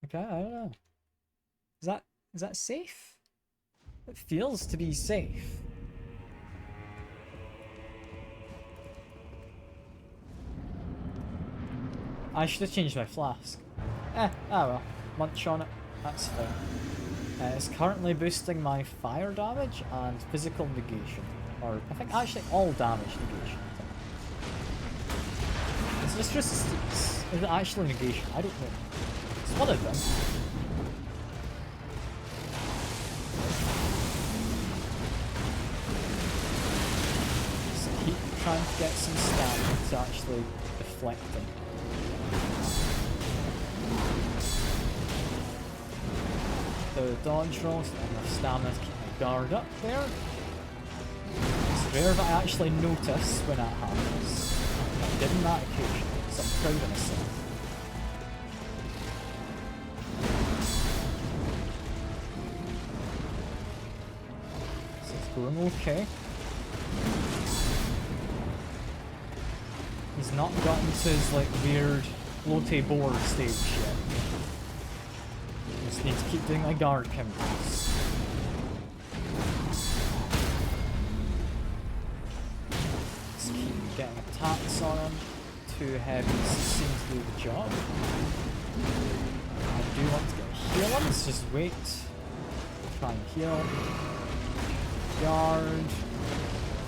Okay, I don't know. Is that safe? It feels to be safe. I should have changed my flask. Well. Munch on it. That's fine. It's currently boosting my fire damage and physical negation. Or, I think actually all damage negation. It's just resistance. Is it actually negation? I don't know. It's one of them. Just keep trying to get some stamina to actually deflect them. The dodge roll, so I have enough stamina to keep my guard up there. It's rare that I actually notice when that happens. I did on that occasion, so I'm proud of myself. Going okay. He's not gotten to his like weird floaty board stage yet. Just need to keep doing my guard counters. Just keep getting attacks on him. Too heavy seems to do the job. I do want to get a heal on, let's just wait. Try and heal. Guard.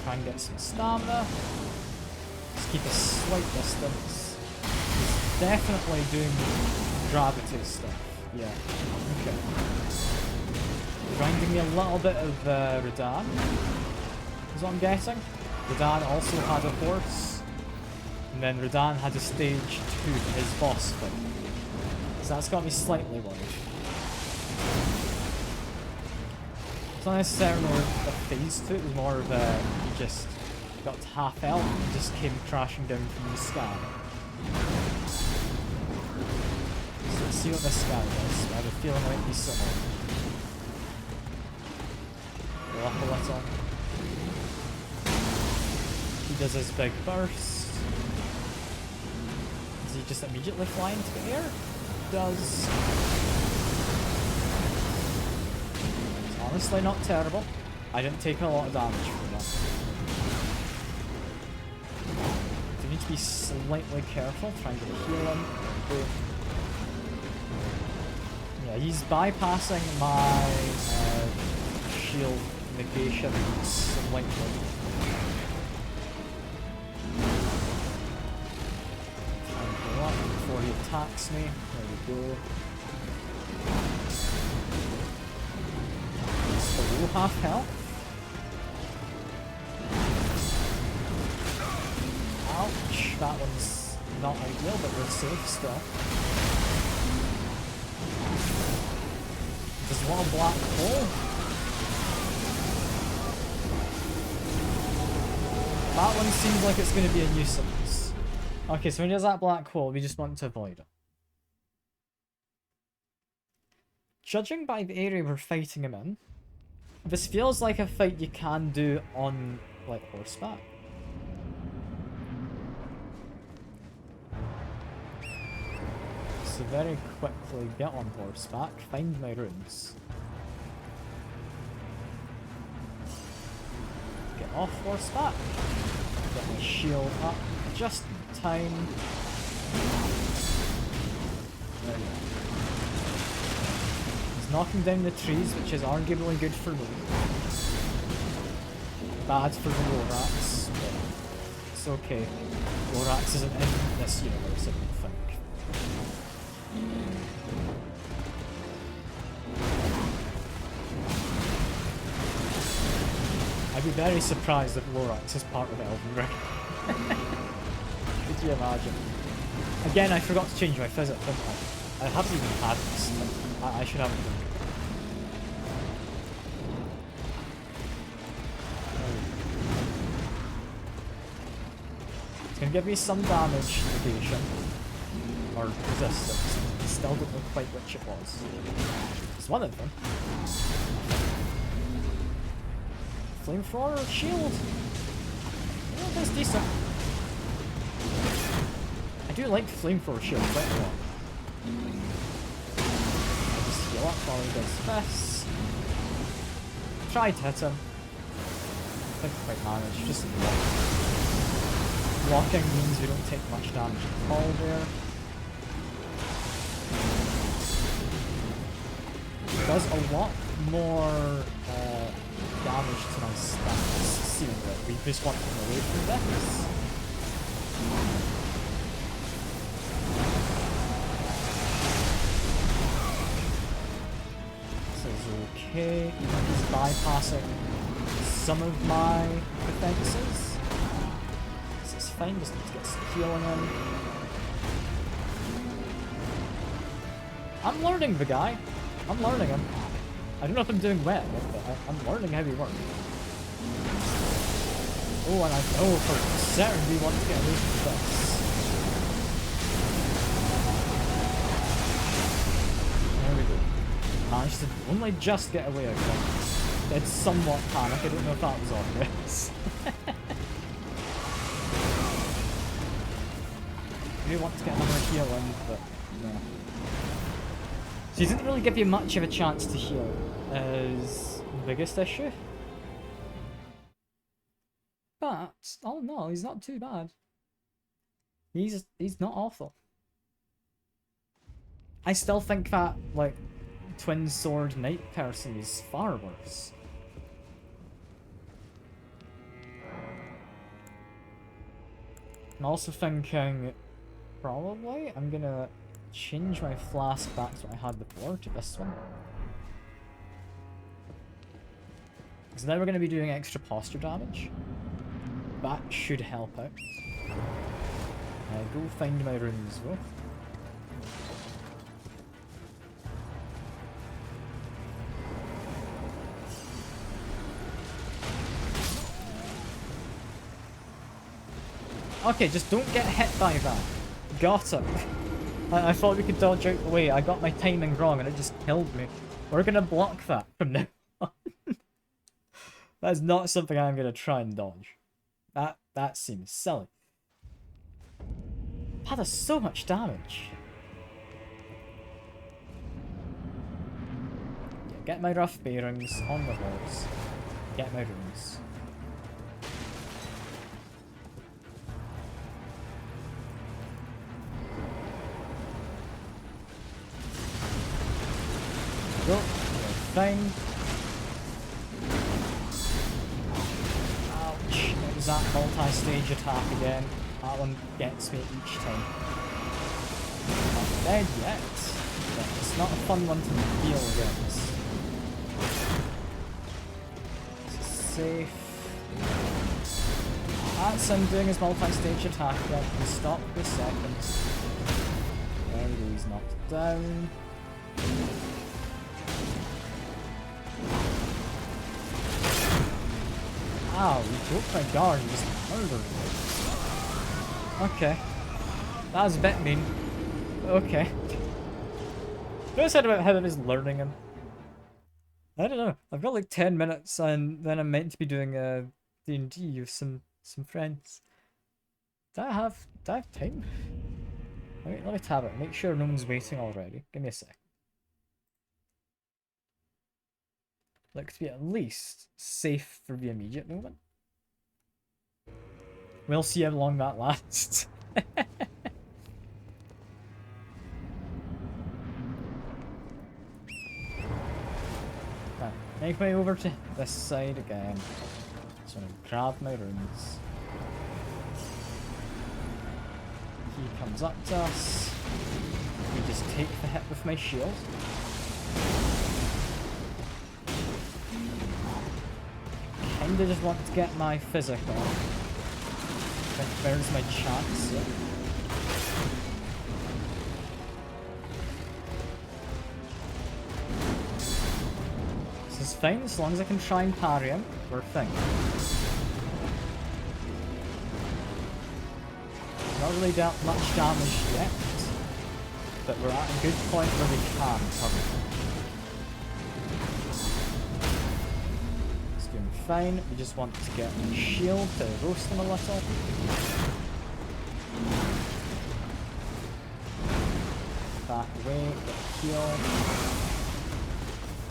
Try and get some stamina. Just keep a slight distance. He's definitely doing gravity stuff. Yeah. Okay. Grinding me a little bit of Radahn, is what I'm guessing. Radahn also had a horse, and then Radahn had a stage 2 for his boss fight. So that's got me slightly worried. It's not necessarily a phase 2, it was more of a, he just got to half health and just came crashing down from the sky. So let's see what this guy does. I have a feeling it might be similar. Go up a little. He does his big burst. Does he just immediately fly into the air? Does. It's honestly not terrible. I didn't take a lot of damage from that. Do need to be slightly careful, trying to heal him. Yeah, he's bypassing my shield negation slightly. Before he attacks me. There we go. He's below half health. Ouch. That one's not ideal, but we're safe still. There's one black hole. That one seems like it's going to be a nuisance. Okay, so when he does that black hole, we just want to avoid it. Judging by the area we're fighting him in, this feels like a fight you can do on, like, horseback. So very quickly get on horseback, find my runes. Get off horseback. Get my shield up just in time. There we go. He's knocking down the trees, which is arguably good for me. Bad for the Lorax, but it's okay. Lorax isn't in this universe, I don't think. I'd be very surprised if Lorax is part of Elden Ring. Could you imagine? Again, I forgot to change my physics, didn't I? I haven't even had this. I should have it. It's going to give me some damage negation. Or resistance. I still don't know quite which it was. It's one of them. Flamethrower shield. Oh, that's decent. I do like flamethrower shield quite a lot. I'll just heal up while he does this. Try to hit him. I think quite managed. Just blocking means we don't take much damage at all there. It does a lot more damage to my stats, seeing that we just want them away from this. This is okay. He's bypassing some of my defenses. This is fine, just need to get some healing in. I'm learning the guy. I'm learning him. I don't know if I'm doing well, but I'm learning how he works. Oh, and I know for certain we want to get away from this. There we go. Managed to only just get away again. Did somewhat panic, I don't know if that was obvious. We want to get another heal in, but no. So he didn't really give you much of a chance to heal, is the biggest issue. But, oh no, he's not too bad. He's not awful. I still think that, like, twin sword knight person is far worse. I'm also thinking, probably, I'm gonna change my flask back to what I had before, to this one. Because now we're going to be doing extra posture damage. That should help out. Go find my runes though. Okay, just don't get hit by that. Got him. I thought we could dodge out the way. I got my timing wrong and it just killed me. We're gonna block that from now on. That's not something I'm gonna try and dodge. That seems silly. That does so much damage. Yeah, get my rough bearings on the horse. Get my runes. Go. Fine. Ouch. It was that multi-stage attack again. That one gets me each time. Not dead yet, but it's not a fun one to deal against. This is safe. That's him doing his multi-stage attack again. He can stop for a second. There we go, he's knocked down. Ow, he broke my guard and just murdered me. Okay. That was a bit mean. Okay. What I said about how it is learning him? I don't know. I've got like 10 minutes and then I'm meant to be doing a D&D with some friends. Do I have time? Let me tab it. Make sure no one's waiting already. Give me a sec. Looks to be at least safe for the immediate moment. We'll see how long that lasts. Right, make my way over to this side again. So I'm gonna grab my runes. He comes up to us. We just take the hit with my shield. Kinda just want to get my physical. I think there's my chance. Yeah. This is fine, as long as I can try and parry him, we're fine. Not really dealt much damage yet, but we're at a good point where we can cover him. Fine, we just want to get a shield to roast them a little. Back away, get a heal.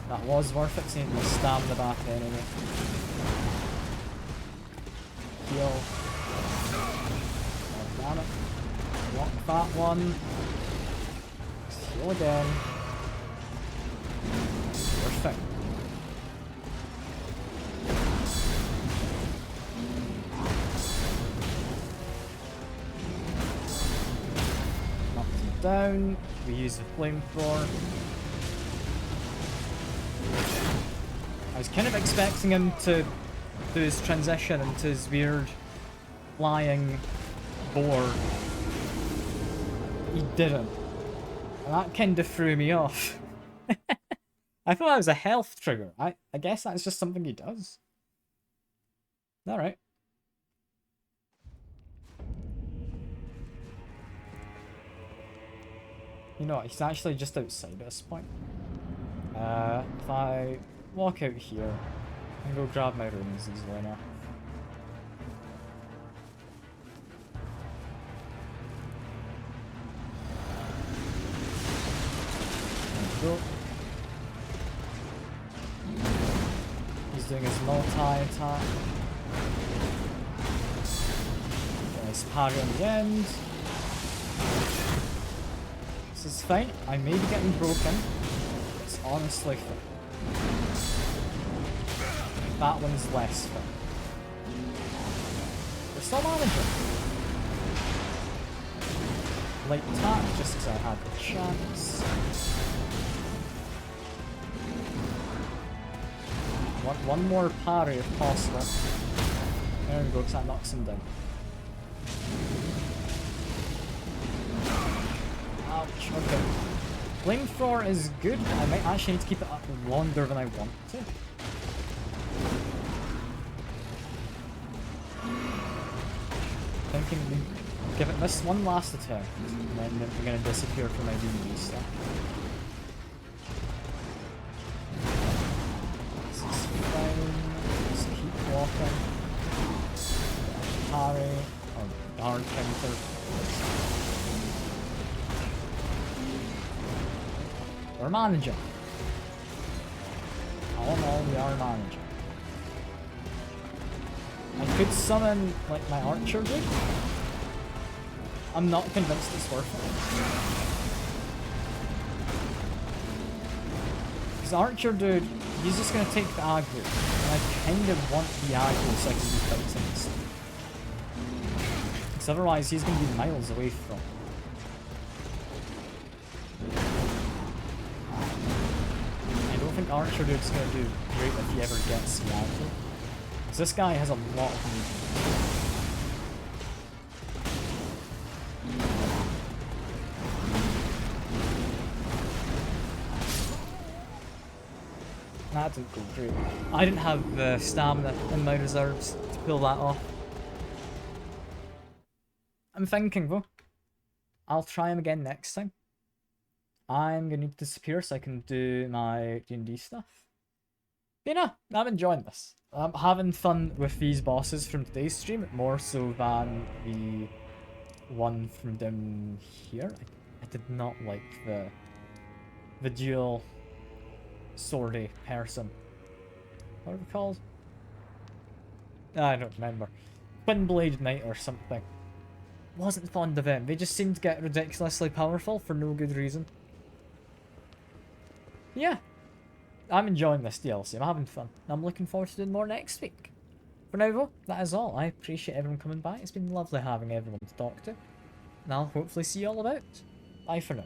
That was worth it, seeing me stab the back enemy. Heal. Oh, damn it. Block that one. Just heal again. Perfect. Down, we use the flamethrower. I was kind of expecting him to do his transition into his weird flying boar. He didn't. And that kind of threw me off. I thought that was a health trigger. I guess that's just something he does. Alright. You know what, he's actually just outside at this point. If I walk out here, I can go grab my runes easily enough. There we go. He's doing his multi-attack. Nice parry on the end. This is fine. I may be getting broken. It's honestly fine. That one's less fun. We're still managing. light attack just because I had the chance. One more parry if possible. There we go, because that knocks him down. Ouch, okay. Flamethrower is good, but I might actually need to keep it up longer than I want to. Thinking we give it this one last attempt, and then we're going to disappear from my D&D stuff. This is fine. Just keep walking. Parry, or hard counter. We're managing. All in all, we are managing. I could summon, like, my archer dude. I'm not convinced it's worth it. Because archer dude, he's just going to take the aggro. And I kind of want the aggro so I can be fighting this. Because otherwise he's going to be miles away from. I don't think archer dude's going to do great if he ever gets the aggro. This guy has a lot of movement. That didn't go great. I didn't have the stamina in my reserves to pull that off. I'm thinking though, I'll try him again next time. I'm gonna need to disappear so I can do my D&D stuff. You know, I'm enjoying this. I'm having fun with these bosses from today's stream, more so than the one from down here. I did not like the dual swordy person. What are they called? I don't remember. Twin Blade Knight or something. Wasn't fond of them. They just seemed to get ridiculously powerful for no good reason. Yeah. I'm enjoying this DLC, I'm having fun. I'm looking forward to doing more next week. For now though, that is all. I appreciate everyone coming by. It's been lovely having everyone to talk to. And I'll hopefully see you all about. Bye for now.